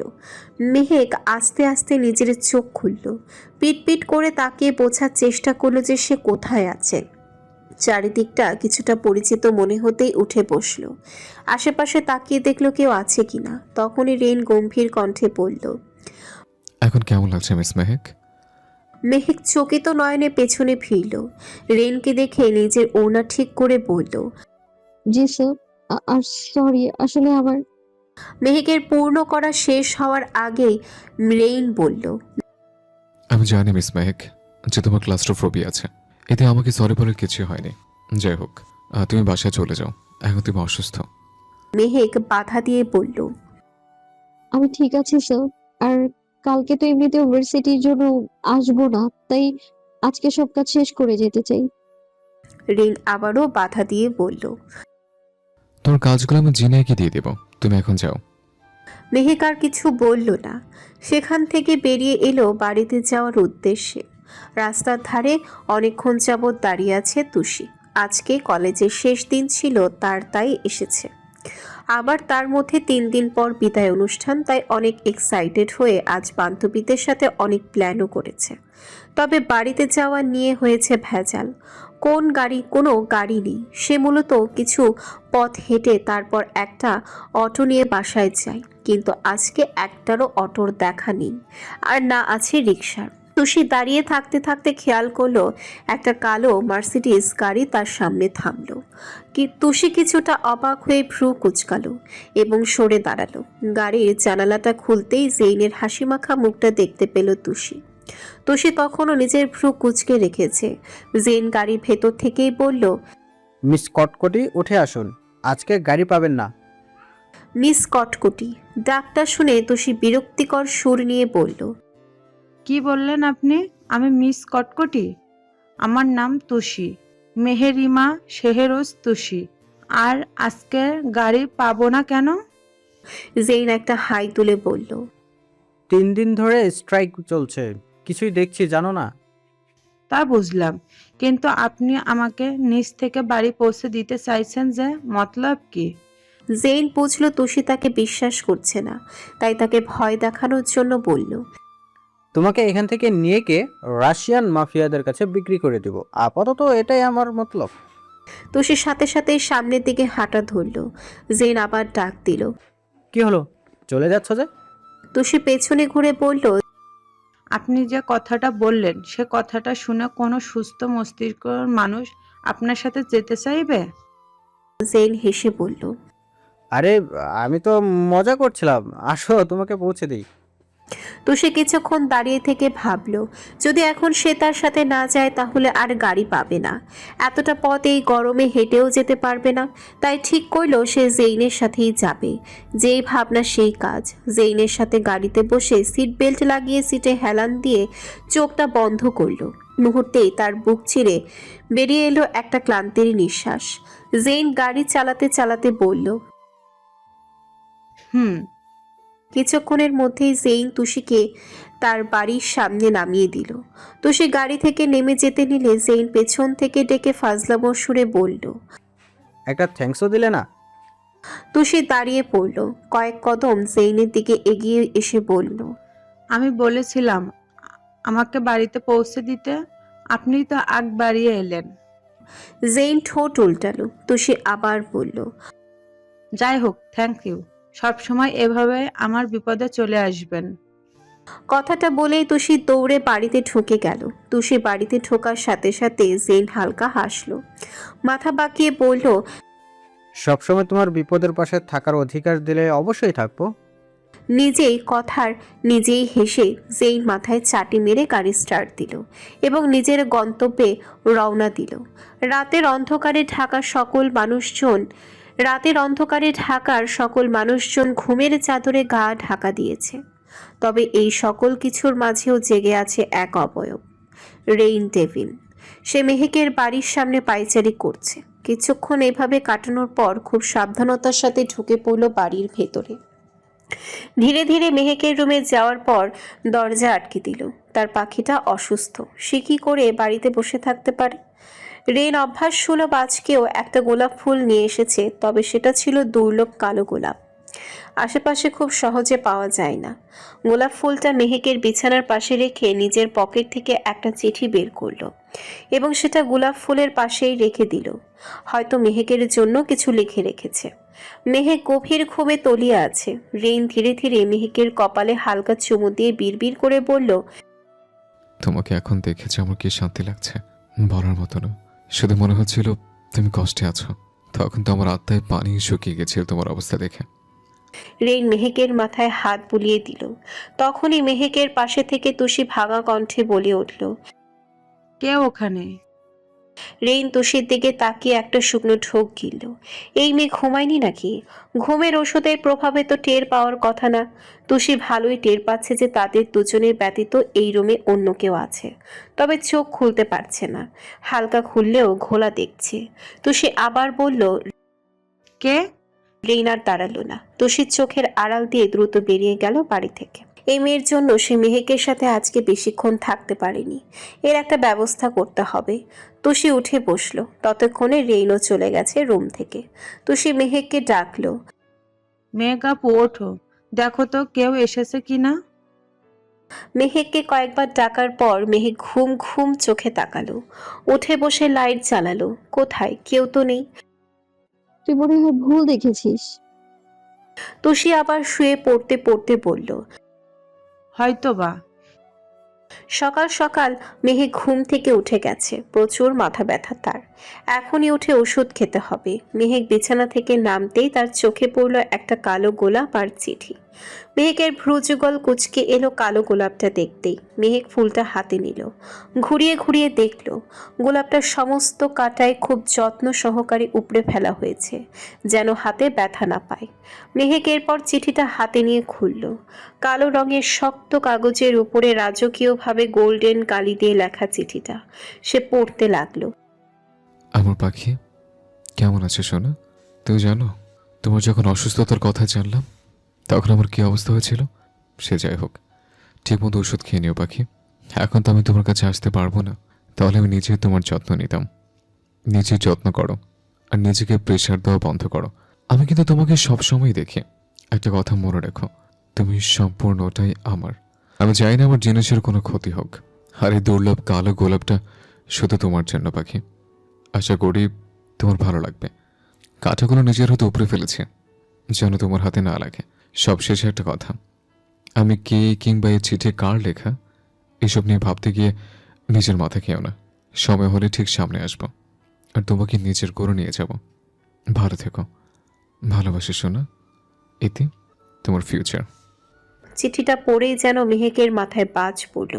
মেহেক আস্তে আস্তে নিজের চোখ খুলল। পিট করে তাকিয়ে বোঝার চেষ্টা করলো যে সে কোথায় আছে। চারিদিকটা কিছুটা পরিচিত মনে হতেই উঠে বসল। আশেপাশে তাকিয়ে দেখলো কেউ আছে কিনা। তখনই রেন গম্ভীর কণ্ঠে বলল, এখন কেমন লাগছে মিস মেহেক? মেহেক চকিত নয়নে পেছনে ফিরল। রেনকে দেখে নিজের ওড়না ঠিক করে বলল, জি স্যার। আর সরি, আসলে আমার মেহেকের পূর্ণ করা শেষ হওয়ার আগেই রেইন বলল, আমি জানি মিস মেহেক যে তোমার ক্লাস্ট্রোফোবিয়া আছে। এতে আমাকে সরি বলার কিছু হয়নি। যাই হোক, তুমি বাসায় চলে যাও, এখন তুমি অসুস্থ। মেহেক বাধা দিয়ে বলল, আমি ঠিক আছি স্যার। আর কালকে তো এমনিতে ইউনিভার্সিটির জন্য আসবো না, তাই আজকে সব কাজ শেষ করে যেতে চাই। রেইন আবারও বাধা দিয়ে বলল। তোমার কাজগুলো আমি জিনিয়াকে দিয়ে দেবো, তুমি এখন যাও। মেহেক আর কিছু বলল না। সেখান থেকে বেরিয়ে এলো বাড়িতে যাওয়ার উদ্দেশ্যে। রাস্তার ধারে অনেকক্ষণ যাবৎ দাঁড়িয়ে আছে তুষি। আজকে কলেজের শেষ দিন ছিল তার, তাই এসেছে। আবার তার মধ্যে 3 দিন পর বিদায় অনুষ্ঠান, তাই অনেক এক্সাইটেড হয়ে আজ বান্ধবীদের সাথে অনেক প্ল্যানও করেছে। তবে বাড়িতে যাওয়া নিয়ে হয়েছে ভেজাল। কোনো গাড়ি নেই। সে মূলত কিছু পথ হেঁটে তারপর একটা অটো নিয়ে বাসায় যায়, কিন্তু আজকে একটারও অটোর দেখা নেই, আর না আছে রিক্সার। তুষি দাঁড়িয়ে থাকতে থাকতে খেয়াল করলো একটা কালো মার্সিডিজ গাড়ি তার সামনে থামলো। তুষি কিছুটা অবাক হয়ে ভ্রু কুঁচকালো এবং সরে দাঁড়ালো। গাড়ির জানালাটা খুলতেই জেইনের হাসিমাখা মুখটা দেখতে পেল তুষি। তুষি তখনও নিজের ভ্রু কুঁচকে রেখেছে। জেইন গাড়ির ভেতর থেকেই বলল, মিস কটকটি উঠে আসুন, আজকে গাড়ি পাবেন না। মিস কটকটি। ডাকটা শুনে তুষি বিরক্তিকর সুর নিয়ে বলল, কি বললেন আপনি? আমি মিস কটকটি? আমার নাম তুষি, মেহেরিমা শেহরোজ তুষি। আর আজকে গাড়ি পাবো না কেন? জেইন একটা হাই তুলে বলল, 3 দিন ধরে স্ট্রাইক চলছে, কিছুই দেখছি জানো না? তা বুঝলাম, কিন্তু আপনি আমাকে নিচ থেকে বাড়ি পৌঁছে দিতে চাইছেন যে, মতলব কি? জেইন বুঝলো তুষি তাকে বিশ্বাস করছে না, তাই তাকে ভয় দেখানোর জন্য বলল, তোমাকে এখান থেকে নিয়ে গিয়ে রাশিয়ান মাফিয়াদের কাছে বিক্রি করে দেব, আপাতত এটাই আমার মতলব। তুষির সাথে সাথে সামনের দিকে হাঁটা ধরল। জেইন আবার ডাক দিল। কি হলো, চলে যাচ্ছ যে? তুষি পেছনে ঘুরে বলল, আপনি যে কথাটা বললেন সে কথাটা শুনে কোনো সুস্থ মস্তিষ্কের মানুষ আপনার সাথে যেতে চাইবে? জেইন হেসে বলল, আরে আমি তো মজা করছিলাম, আসো তোমাকে পৌঁছে দিই। তুষি কিছুক্ষণ দাঁড়িয়ে থেকে ভাবলো, যদি এখন সে তার সাথে না যায় তাহলে আর গাড়ি পাবে না, এতটা পথ এই গরমে হেঁটেও যেতে পারবে না। তাই ঠিক করলো সে জেইনের সাথেই যাবে। যেই ভাবনা সেই কাজ। জেইনের সাথে গাড়িতে বসে সিট বেল্ট লাগিয়ে সিটে হেলান দিয়ে চোখটা বন্ধ করলো। মুহূর্তেই তার বুক চিরে বেরিয়ে এলো একটা ক্লান্তির নিঃশ্বাস। জেইন গাড়ি চালাতে চালাতে বলল, হুম। কিছুক্ষণের মধ্যেই জেইন তুষিকে তার বাড়ির সামনে নামিয়ে দিল। তুষি গাড়ি থেকে নেমে যেতে নিলে জেইন পেছন থেকে ডেকে ফাজলামো সুরে বলল, একটা থ্যাঙ্কসও দিলে না? তুষি দাঁড়িয়ে পড়ল। কয়েক কদম জেইনের দিকে এগিয়ে এসে বলল, আমি বলেছিলাম আমাকে বাড়িতে পৌঁছে দিতে, আপনি তো আগ বাড়িয়ে এলেন। জেইন ঠোঁট উল্টালো। তুষি আবার বলল, যাই হোক, থ্যাংক ইউ। সব সময় এভাবে আমার বিপদে চলে আসবেন। কথাটা বলেই তুষি দৌড়ে বাড়িতে ঢুকে গেল। তুষি বাড়িতে ঢোকার সাথে সাথে জেইন হালকা হাসলো, মাথা বাঁকিয়ে বলল, সবসময় তোমার বিপদের পাশে থাকার অধিকার দিলে অবশ্যই থাকবো। নিজেই কথার নিজেই হেসে জেইন মাথায় চাটি মেরে গাড়ি স্টার্ট দিল এবং নিজের গন্তব্যে রওনা দিল। রাতের অন্ধকারে ঢাকার সকল মানুষজন ঘুমের চাদরে গা ঢাকা দিয়েছে। তবে এই সকল কিছুর মাঝেও জেগে আছে এক অবয়ব, রেইন ডেভিন। সে মেহেকের বাড়ির সামনে পায়চারি করছে। কিছুক্ষণ এভাবে কাটানোর পর খুব সাবধানতার সাথে ঢুকে পড়ল বাড়ির ভেতরে। ধীরে ধীরে মেহেকের রুমে যাওয়ার পর দরজা আটকে দিল। তার পাখিটা অসুস্থ, সে কি করে বাড়িতে বসে থাকতে পারে? রেন অভ্যাস সুলভ আজকেও একটা গোলাপ ফুল নিয়ে এসেছে, তবে সেটা ছিল দুর্লভ কালো গোলাপ। আশেপাশে খুব সহজে পাওয়া যায় না। গোলাপ ফুলটা মেহেকের বিছানার পাশে রেখে নিজের পকেট থেকে একটা চিঠি বের করলো এবং সেটা গোলাপ ফুলের পাশেই রেখে দিল। হয়তো মেহেকের জন্য কিছু লিখে রেখেছে। মেহেক গভীর ঘুমে তলিয়ে আছে। রেইন ধীরে ধীরে মেহেকের কপালে হালকা চুমু দিয়ে বিড়বিড় করে বলল, তোমাকে এখন দেখেছে আমার কি শান্তি লাগছে, বলার মতো না। শুধু মনে হচ্ছিল তুমি কষ্টে আছো। তখন তো আমার আত্মায় পানি শুকিয়ে গেছিল তোমার অবস্থা দেখে। রেইন মেহেকের মাথায় হাত বুলিয়ে দিল। তখনই মেহেকের পাশে থেকে তুষি ভাঙা কণ্ঠে বলে উঠল। কে ওখানে? রেইন তুষির দিকে তাকিয়ে একটা শুকনো ঢোক গিলল। এই মেয়ে ঘুমায়নি নাকি? ঘুমের ওষুধের প্রভাবে তো টের পাওয়ার কথা না। তুষি ভালোই টের পাচ্ছে যে তাদের দুজনের ব্যতীত এই রুমে অন্য কেউ আছে, তবে চোখ খুলতে পারছে না। হালকা খুললেও ঘোলা দেখছে। তুষি আবার বলল। কে? রেইন আর দাঁড়ালো না। তুষির চোখের আড়াল দিয়ে দ্রুত বেরিয়ে গেল বাড়ি থেকে। এই মেয়ের জন্য সে মেহেকের সাথে আজকে বেশিক্ষণ থাকতে পারেনি। এর একটা ব্যবস্থা করতে হবে। তুষি উঠে বসলো। ততক্ষণে রেইনও চলে গেছে রুম থেকে। তুষি মেহেককে ডাকলো। মেঘ আপু ওঠো, দেখো তো কেউ এসেছে কিনা। মেহেককে কয়েকবার ডাকার পর মেহেক ঘুম ঘুম চোখে তাকালো। উঠে বসে লাইট জ্বালালো। কোথায়? কেউ তো নেই। তুই মনে হয় ভুল দেখেছিস। তুষি আবার শুয়ে পড়তে পড়তে বলল। হয়তোবা। সকাল সকাল মেহেক ঘুম থেকে উঠে গেছে। প্রচুর মাথা ব্যথা তার। এখনই উঠে ওষুধ খেতে হবে। মেহেক বিছানা থেকে নামতেই তার চোখে পড়ল একটা কালো গোলাপ আর চিঠি। মেহেকের ভ্রুযুগল কুচকে এলো কালো গোলাপটা দেখতেই। মেহেক ফুলটা হাতে নিল। ঘুরিয়ে ঘুরিয়ে দেখল গোলাপটার সমস্ত কাঁটায় খুব যত্ন সহকারে উপড়ে ফেলা হয়েছে, যেন হাতে ব্যথা না পায়। মেহেক এরপর চিঠিটা হাতে নিয়ে খুলল। কালো রঙের শক্ত কাগজের উপরে রাজকীয়ভাবে গোল্ডেন কালি দিয়ে লেখা চিঠিটা। সে পড়তে লাগলো। আমার পাখি, কেমন আছে সোনা? তুমি জানো, তোমার যখন অসুস্থতার কথা জানলাম তখন আমার কি অবস্থা হয়েছিল? সে যাই হোক, ঠিকমতো ওষুধ খেয়ে নিও পাখি। এখন তো আমি তোমার কাছে আসতে পারবো না, তাহলে আমি নিজেই তোমার যত্ন নিতাম। নিজের যত্ন করো আর নিজেকে প্রেশার দেওয়া বন্ধ করো। আমি কিন্তু তোমাকে সবসময় দেখি। একটা কথা মনে রেখো, তুমি সম্পূর্ণটাই আমার। আমি চাই না আমার জিনিসের কোনো ক্ষতি হোক। আর এই দুর্লভ কালো গোলাপটা শুধু তোমার জন্য পাখি। আশা করি তোমার ভালো লাগবে। কাঁটাগুলো নিজের হাতে উপরে ফেলেছে, যেন তোমার হাতে না লাগে। সবশেষে একটা কথা, আমি কে কিংবা এই চিঠি কার লেখা এসব নিয়ে ভাবতে গিয়ে নিজের মাথা খেও না। সময় হলে ঠিক সামনে আসবো আর তোমাকে নিজের করে নিয়ে যাব। ভালো থেকো, ভালোবাসি শোনা। এতে তোমার ফিউচার। চিঠিটা পড়েই যেন মেহেকের মাথায় বাজ পড়ল।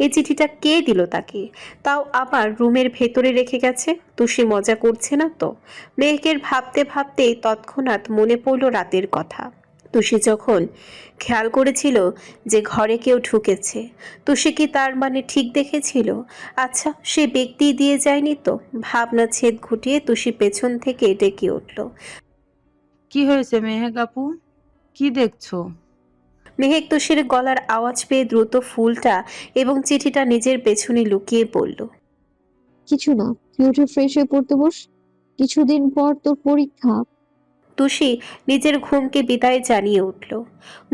এই চিঠিটা কে দিল তাকে? তাও আবার রুমের ভেতরে রেখে গেছে। তুষি মজা করছে না তো? মেহেকের ভাবতে ভাবতেই তৎক্ষণাৎ মনে পড়ল রাতের কথা। তুষি যখন খেয়াল করেছিল যে ঘরে কেউ ঢুকেছে, তুষি কি তার মানে ঠিক দেখেছিল? আচ্ছা, সে ব্যক্তি দিয়ে যায়নি তো? ভাবনা ছেদ ঘুটিয়ে তুষি পেছন থেকে ডেকে উঠল। কি হয়েছে মেহেক আপু, কি দেখছো? মেহেক তুষির গলার আওয়াজ পেয়ে দ্রুত ফুলটা এবং চিঠিটা নিজের পেছনে লুকিয়ে পড়ল। কিছু না, তুই উঠে ফ্রেশ হয়ে পড়তে বস। কিছুদিন পর তোর পরীক্ষা। তুষি নিজের ঘুমকে বিদায় জানিয়ে উঠল।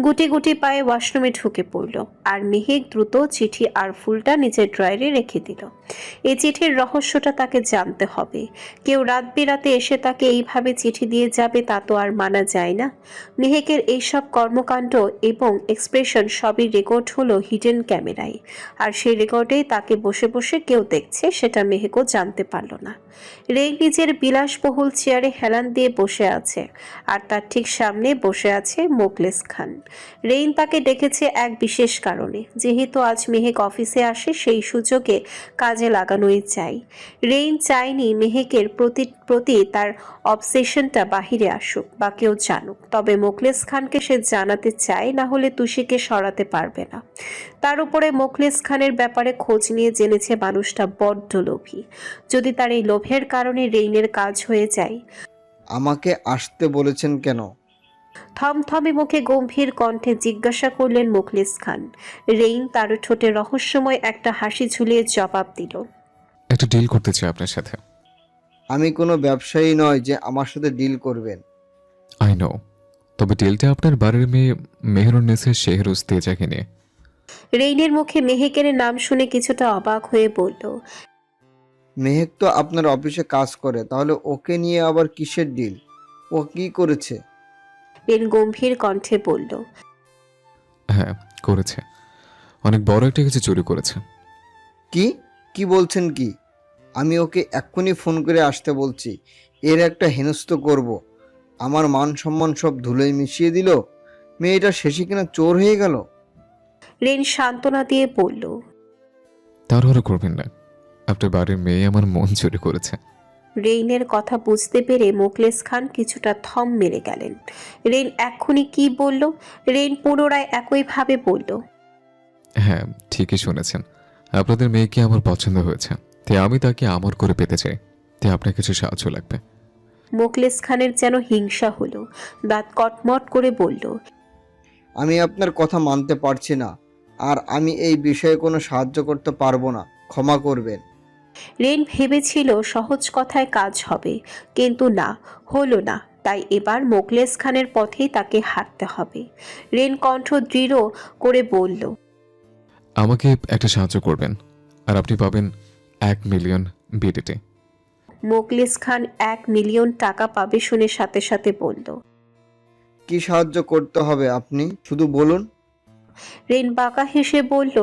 গুটি গুটি পায়ে ওয়াশরুমে ঢুকে পড়ল। আর মেহেক দ্রুত চিঠি আর ফুলটা নিজের ড্রয়ারে রেখে দিল। এই চিঠির রহস্যটা তাকে জানতে হবে। কেউ রাত বিরাতে এসে তাকে এইভাবে চিঠি দিয়ে যাবে তা তো আর মানা যায় না। মেহেকের এইসব কর্মকাণ্ড এবং এক্সপ্রেশন সবই রেকর্ড হলো হিডেন ক্যামেরায়। আর সেই রেকর্ডেই তাকে বসে বসে কেউ দেখছে, সেটা মেহেকও জানতে পারল না। রে নিজের বিলাসবহুল চেয়ারে হেলান দিয়ে বসে আছে, আর তার ঠিক সামনে বসে আছে মোখলেস খান। রেইন তাকে ডেকেছে এক বিশেষ কারণে। যেহেতু আজ মেহেক অফিসে আসে, সেই সুযোগে কাজে লাগানোই চাই। রেইন চায়নি মেহেকের প্রতি তার অবসেশনটা বাহিরে আসুক বা কেউ জানুক। তবে মোখলেস খানকে সে জানাতে চায়, না হলে তুষিকে সরাতে পারবে না। তার উপরে মোখলেস খানের ব্যাপারে খোঁজ নিয়ে জেনেছে মানুষটা বড্ড লোভী। যদি তার এই লোভের কারণে রেইনের কাজ হয়ে যায়। আমাকে আসতে বলেছেন কেন? থমথমে মুখে গম্ভীর কণ্ঠে জিজ্ঞাসা করলেন মোখলেস খান। রেইন তার ঠোঁটে রহস্যময় একটা হাসি ঝুলিয়ে জবাব দিল। একটা ডিল করতে চাই আপনার সাথে। আমি কোনো ব্যবসায়ী নয় যে আমার সাথে ডিল করবেন। আই নো, তবে ডিলটা আপনার বাড়ির মেয়ে মেহরুন্নেসের শেহরুজ তেজাকে নিয়ে। রেইনের মুখে মেহেকের নাম শুনে কিছুটা অবাক হয়ে বলল। মেহেক তো আপনার অফিসে কাজ করে, তাহলে ওকে নিয়ে আবার কিসের ডিল? ও কি করেছে? রেইন গম্ভীর কণ্ঠে বলল। হ্যাঁ, করেছে। অনেক বড় একটা কিছু চুরি করেছে। কি কি বলছেন কি? আমি ওকে এক্ষুনি ফোন করে আসতে বলছি। এর একটা হেনস্থ করব। আমার মান সম্মান সব ধুলোয় মিশিয়ে দিল। মেয়েটা শেষে কিনা চোর হয়ে গেল। রেন সান্ত্বনা দিয়ে বলল, তাড়াহুড়ো করবেন না, আপনার বাড়ির মেয়ে আমার মন চুরি করেছে। রেইনের কথা বুঝতে পেরে মোখলেস খান কিছুটা থম মেরে গেলেন। রেন এক্ষুনি কি বলল? রেন পুনরায় একইভাবে বলল, হ্যাঁ, ঠিকই শুনেছেন, আপনাদের মেয়েকে আমার পছন্দ হয়েছে, তাই আমি তাকে আমার করে পেতে চাই, তাই আপনার কিছু সাহায্য লাগবে। মোখলেস খানের যেন হিংসা হলো, দাঁত কটমট করে বলল, আমি আপনার কথা মানতে পারছি না, আর আমি এই বিষয়ে কোনো সাহায্য করতে পারবো না, ক্ষমা করবেন। রেন ভেবেছিল সহজ কথায় কাজ হবে, কিন্তু না, হলো না। তাই এবার মোখলেস খানের পথেই তাকে হাঁটতে হবে। রেন কণ্ঠ দৃঢ় করে বলল, আমাকে একটা সাহায্য করবেন, আর আপনি পাবেন 1 মিলিয়ন বিডিটি। মোখলেস খান 1 মিলিয়ন টাকা পাবে শুনে সাথে সাথে বলল। কি সাহায্য করতে হবে আপনি শুধু বলুন। রেন বাঁকা হেসে বলল,